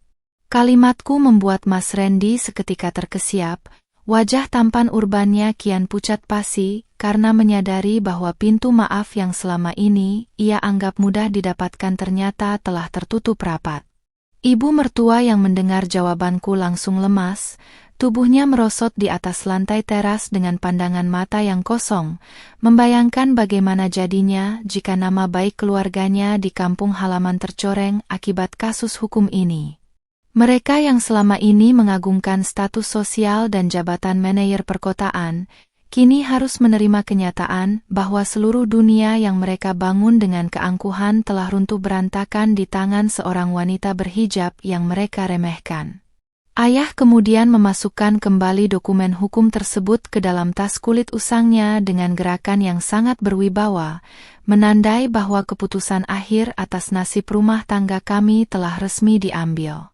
Kalimatku membuat Mas Randy seketika terkesiap. Wajah tampan urbannya kian pucat pasi, karena menyadari bahwa pintu maaf yang selama ini ia anggap mudah didapatkan ternyata telah tertutup rapat. Ibu mertua yang mendengar jawabanku langsung lemas, tubuhnya merosot di atas lantai teras dengan pandangan mata yang kosong, membayangkan bagaimana jadinya jika nama baik keluarganya di kampung halaman tercoreng akibat kasus hukum ini. Mereka yang selama ini mengagungkan status sosial dan jabatan manajer perkotaan, kini harus menerima kenyataan bahwa seluruh dunia yang mereka bangun dengan keangkuhan telah runtuh berantakan di tangan seorang wanita berhijab yang mereka remehkan. Ayah kemudian memasukkan kembali dokumen hukum tersebut ke dalam tas kulit usangnya dengan gerakan yang sangat berwibawa, menandai bahwa keputusan akhir atas nasib rumah tangga kami telah resmi diambil.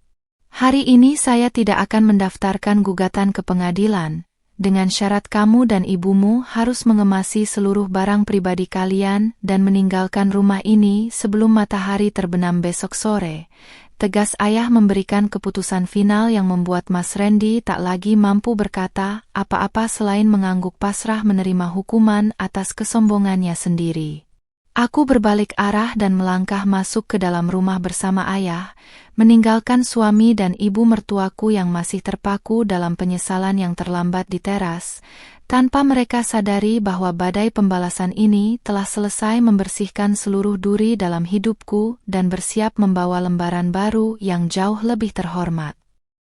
Hari ini saya tidak akan mendaftarkan gugatan ke pengadilan, dengan syarat kamu dan ibumu harus mengemasi seluruh barang pribadi kalian dan meninggalkan rumah ini sebelum matahari terbenam besok sore. Tegas ayah memberikan keputusan final yang membuat Mas Randy tak lagi mampu berkata apa-apa selain mengangguk pasrah menerima hukuman atas kesombongannya sendiri. Aku berbalik arah dan melangkah masuk ke dalam rumah bersama ayah, meninggalkan suami dan ibu mertuaku yang masih terpaku dalam penyesalan yang terlambat di teras, tanpa mereka sadari bahwa badai pembalasan ini telah selesai membersihkan seluruh duri dalam hidupku dan bersiap membawa lembaran baru yang jauh lebih terhormat.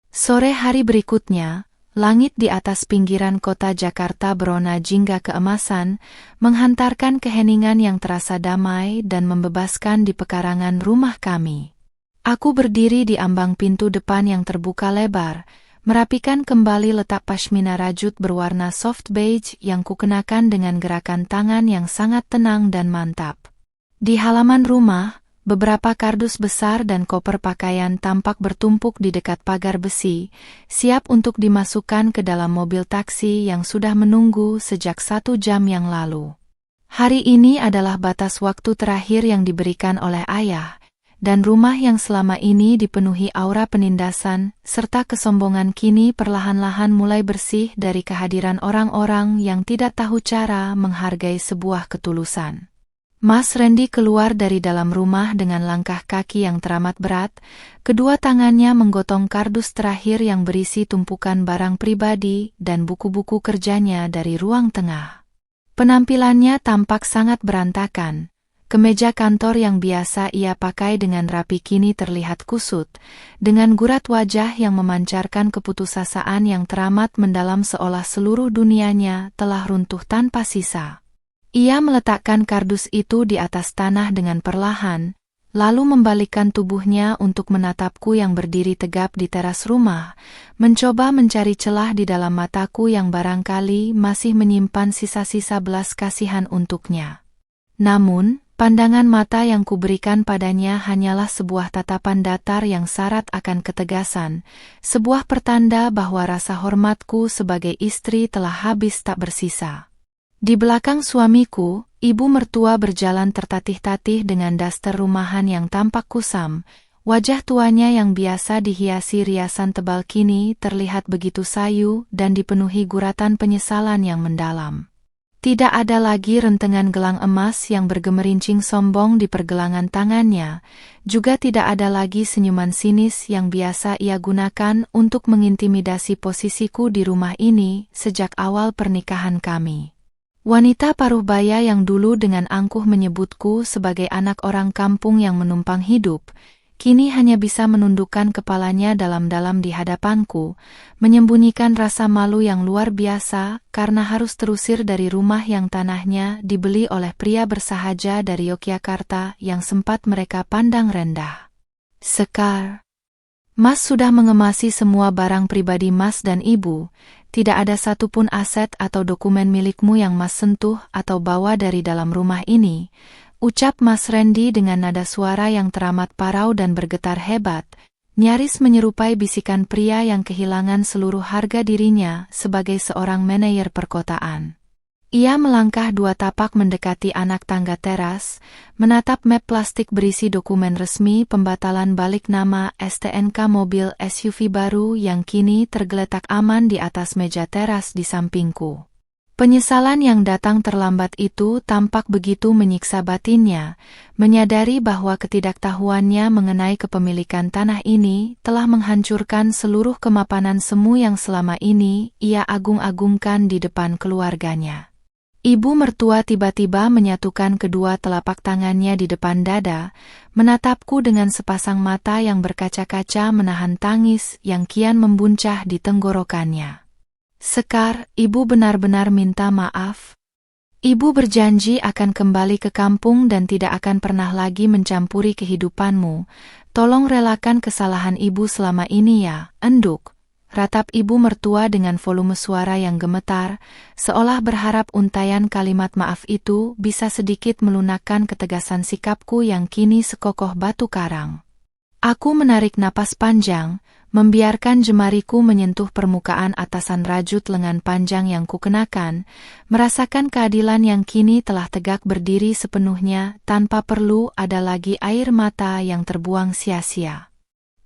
Sore hari berikutnya, langit di atas pinggiran kota Jakarta berona jingga keemasan, menghantarkan keheningan yang terasa damai dan membebaskan di pekarangan rumah kami. Aku berdiri di ambang pintu depan yang terbuka lebar, merapikan kembali letak pashmina rajut berwarna soft beige yang kukenakan dengan gerakan tangan yang sangat tenang dan mantap. Di halaman rumah, beberapa kardus besar dan koper pakaian tampak bertumpuk di dekat pagar besi, siap untuk dimasukkan ke dalam mobil taksi yang sudah menunggu sejak 1 jam yang lalu. Hari ini adalah batas waktu terakhir yang diberikan oleh ayah, dan rumah yang selama ini dipenuhi aura penindasan serta kesombongan kini perlahan-lahan mulai bersih dari kehadiran orang-orang yang tidak tahu cara menghargai sebuah ketulusan. Mas Randy keluar dari dalam rumah dengan langkah kaki yang teramat berat, kedua tangannya menggotong kardus terakhir yang berisi tumpukan barang pribadi dan buku-buku kerjanya dari ruang tengah. Penampilannya tampak sangat berantakan. Kemeja kantor yang biasa ia pakai dengan rapi kini terlihat kusut, dengan gurat wajah yang memancarkan keputusasaan yang teramat mendalam seolah seluruh dunianya telah runtuh tanpa sisa. Ia meletakkan kardus itu di atas tanah dengan perlahan, lalu membalikkan tubuhnya untuk menatapku yang berdiri tegap di teras rumah, mencoba mencari celah di dalam mataku yang barangkali masih menyimpan sisa-sisa belas kasihan untuknya. Namun, pandangan mata yang kuberikan padanya hanyalah sebuah tatapan datar yang syarat akan ketegasan, sebuah pertanda bahwa rasa hormatku sebagai istri telah habis tak bersisa. Di belakang suamiku, ibu mertua berjalan tertatih-tatih dengan daster rumahan yang tampak kusam. Wajah tuanya yang biasa dihiasi riasan tebal kini terlihat begitu sayu dan dipenuhi guratan penyesalan yang mendalam. Tidak ada lagi rentengan gelang emas yang bergemerincing sombong di pergelangan tangannya, juga tidak ada lagi senyuman sinis yang biasa ia gunakan untuk mengintimidasi posisiku di rumah ini sejak awal pernikahan kami. Wanita paruh baya yang dulu dengan angkuh menyebutku sebagai anak orang kampung yang menumpang hidup, kini hanya bisa menundukkan kepalanya dalam-dalam di hadapanku, menyembunyikan rasa malu yang luar biasa karena harus terusir dari rumah yang tanahnya dibeli oleh pria bersahaja dari Yogyakarta yang sempat mereka pandang rendah. Sekar, Mas sudah mengemasi semua barang pribadi Mas dan Ibu. Tidak ada satupun aset atau dokumen milikmu yang Mas sentuh atau bawa dari dalam rumah ini, ucap Mas Randy dengan nada suara yang teramat parau dan bergetar hebat, nyaris menyerupai bisikan pria yang kehilangan seluruh harga dirinya sebagai seorang manajer perkotaan. Ia melangkah 2 tapak mendekati anak tangga teras, menatap map plastik berisi dokumen resmi pembatalan balik nama STNK mobil SUV baru yang kini tergeletak aman di atas meja teras di sampingku. Penyesalan yang datang terlambat itu tampak begitu menyiksa batinnya, menyadari bahwa ketidaktahuannya mengenai kepemilikan tanah ini telah menghancurkan seluruh kemapanan semu yang selama ini ia agung-agungkan di depan keluarganya. Ibu mertua tiba-tiba menyatukan kedua telapak tangannya di depan dada, menatapku dengan sepasang mata yang berkaca-kaca menahan tangis yang kian membuncah di tenggorokannya. Sekar, Ibu benar-benar minta maaf. Ibu berjanji akan kembali ke kampung dan tidak akan pernah lagi mencampuri kehidupanmu. Tolong relakan kesalahan Ibu selama ini ya, enduk. Ratap ibu mertua dengan volume suara yang gemetar, seolah berharap untayan kalimat maaf itu bisa sedikit melunakkan ketegasan sikapku yang kini sekokoh batu karang. Aku menarik napas panjang, membiarkan jemariku menyentuh permukaan atasan rajut lengan panjang yang kukenakan, merasakan keadilan yang kini telah tegak berdiri sepenuhnya tanpa perlu ada lagi air mata yang terbuang sia-sia.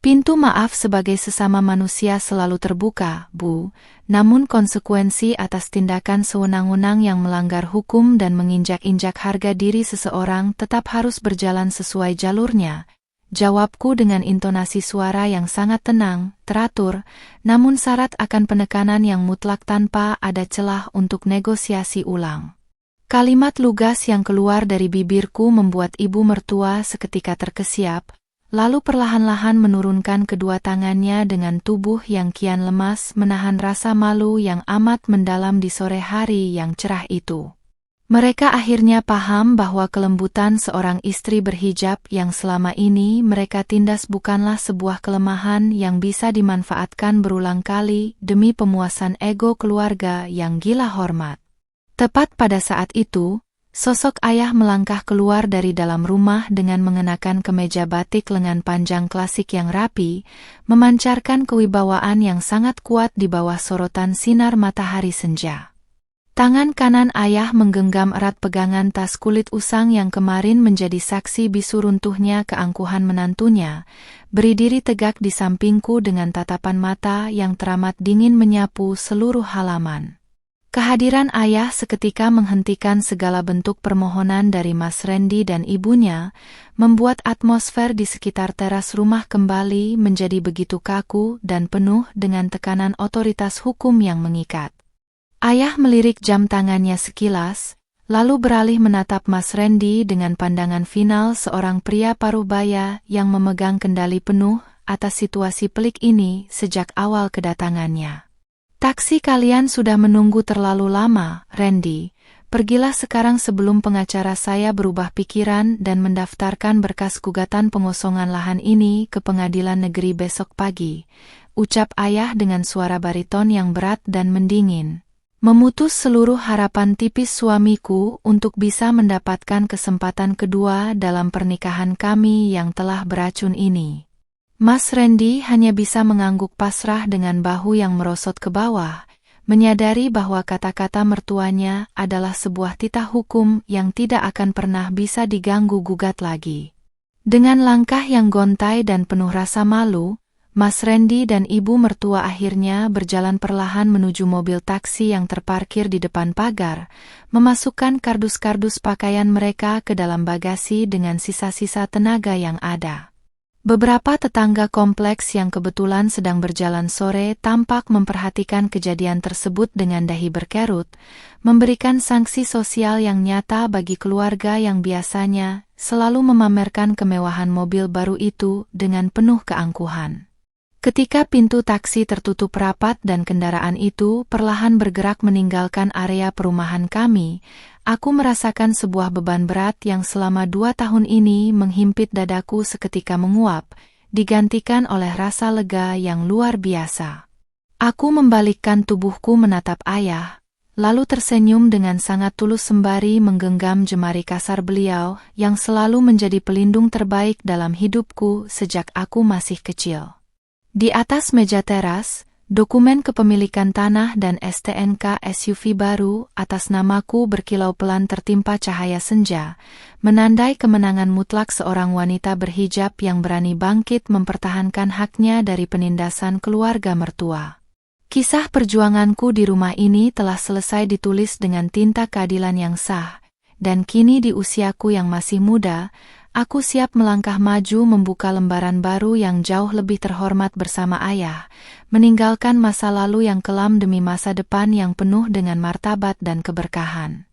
Pintu maaf sebagai sesama manusia selalu terbuka, Bu, namun konsekuensi atas tindakan sewenang-wenang yang melanggar hukum dan menginjak-injak harga diri seseorang tetap harus berjalan sesuai jalurnya. Jawabku dengan intonasi suara yang sangat tenang, teratur, namun syarat akan penekanan yang mutlak tanpa ada celah untuk negosiasi ulang. Kalimat lugas yang keluar dari bibirku membuat ibu mertua seketika terkesiap, lalu perlahan-lahan menurunkan kedua tangannya dengan tubuh yang kian lemas menahan rasa malu yang amat mendalam di sore hari yang cerah itu. Mereka akhirnya paham bahwa kelembutan seorang istri berhijab yang selama ini mereka tindas bukanlah sebuah kelemahan yang bisa dimanfaatkan berulang kali demi pemuasan ego keluarga yang gila hormat. Tepat pada saat itu, sosok ayah melangkah keluar dari dalam rumah dengan mengenakan kemeja batik lengan panjang klasik yang rapi, memancarkan kewibawaan yang sangat kuat di bawah sorotan sinar matahari senja. Tangan kanan ayah menggenggam erat pegangan tas kulit usang yang kemarin menjadi saksi bisu runtuhnya keangkuhan menantunya, berdiri tegak di sampingku dengan tatapan mata yang teramat dingin menyapu seluruh halaman. Kehadiran ayah seketika menghentikan segala bentuk permohonan dari Mas Randy dan ibunya, membuat atmosfer di sekitar teras rumah kembali menjadi begitu kaku dan penuh dengan tekanan otoritas hukum yang mengikat. Ayah melirik jam tangannya sekilas, lalu beralih menatap Mas Randy dengan pandangan final seorang pria paruh baya yang memegang kendali penuh atas situasi pelik ini sejak awal kedatangannya. Taksi kalian sudah menunggu terlalu lama, Randy. Pergilah sekarang sebelum pengacara saya berubah pikiran dan mendaftarkan berkas gugatan pengosongan lahan ini ke pengadilan negeri besok pagi, ucap ayah dengan suara bariton yang berat dan mendingin. Memutus seluruh harapan tipis suamiku untuk bisa mendapatkan kesempatan kedua dalam pernikahan kami yang telah beracun ini. Mas Randy hanya bisa mengangguk pasrah dengan bahu yang merosot ke bawah, menyadari bahwa kata-kata mertuanya adalah sebuah titah hukum yang tidak akan pernah bisa diganggu-gugat lagi. Dengan langkah yang gontai dan penuh rasa malu, Mas Randy dan ibu mertua akhirnya berjalan perlahan menuju mobil taksi yang terparkir di depan pagar, memasukkan kardus-kardus pakaian mereka ke dalam bagasi dengan sisa-sisa tenaga yang ada. Beberapa tetangga kompleks yang kebetulan sedang berjalan sore tampak memperhatikan kejadian tersebut dengan dahi berkerut, memberikan sanksi sosial yang nyata bagi keluarga yang biasanya selalu memamerkan kemewahan mobil baru itu dengan penuh keangkuhan. Ketika pintu taksi tertutup rapat dan kendaraan itu perlahan bergerak meninggalkan area perumahan kami, aku merasakan sebuah beban berat yang selama 2 tahun ini menghimpit dadaku seketika menguap, digantikan oleh rasa lega yang luar biasa. Aku membalikkan tubuhku menatap ayah, lalu tersenyum dengan sangat tulus sembari menggenggam jemari kasar beliau yang selalu menjadi pelindung terbaik dalam hidupku sejak aku masih kecil. Di atas meja teras, dokumen kepemilikan tanah dan STNK SUV baru atas namaku berkilau pelan tertimpa cahaya senja, menandai kemenangan mutlak seorang wanita berhijab yang berani bangkit mempertahankan haknya dari penindasan keluarga mertua. Kisah perjuanganku di rumah ini telah selesai ditulis dengan tinta keadilan yang sah, dan kini di usiaku yang masih muda, aku siap melangkah maju membuka lembaran baru yang jauh lebih terhormat bersama ayah, meninggalkan masa lalu yang kelam demi masa depan yang penuh dengan martabat dan keberkahan.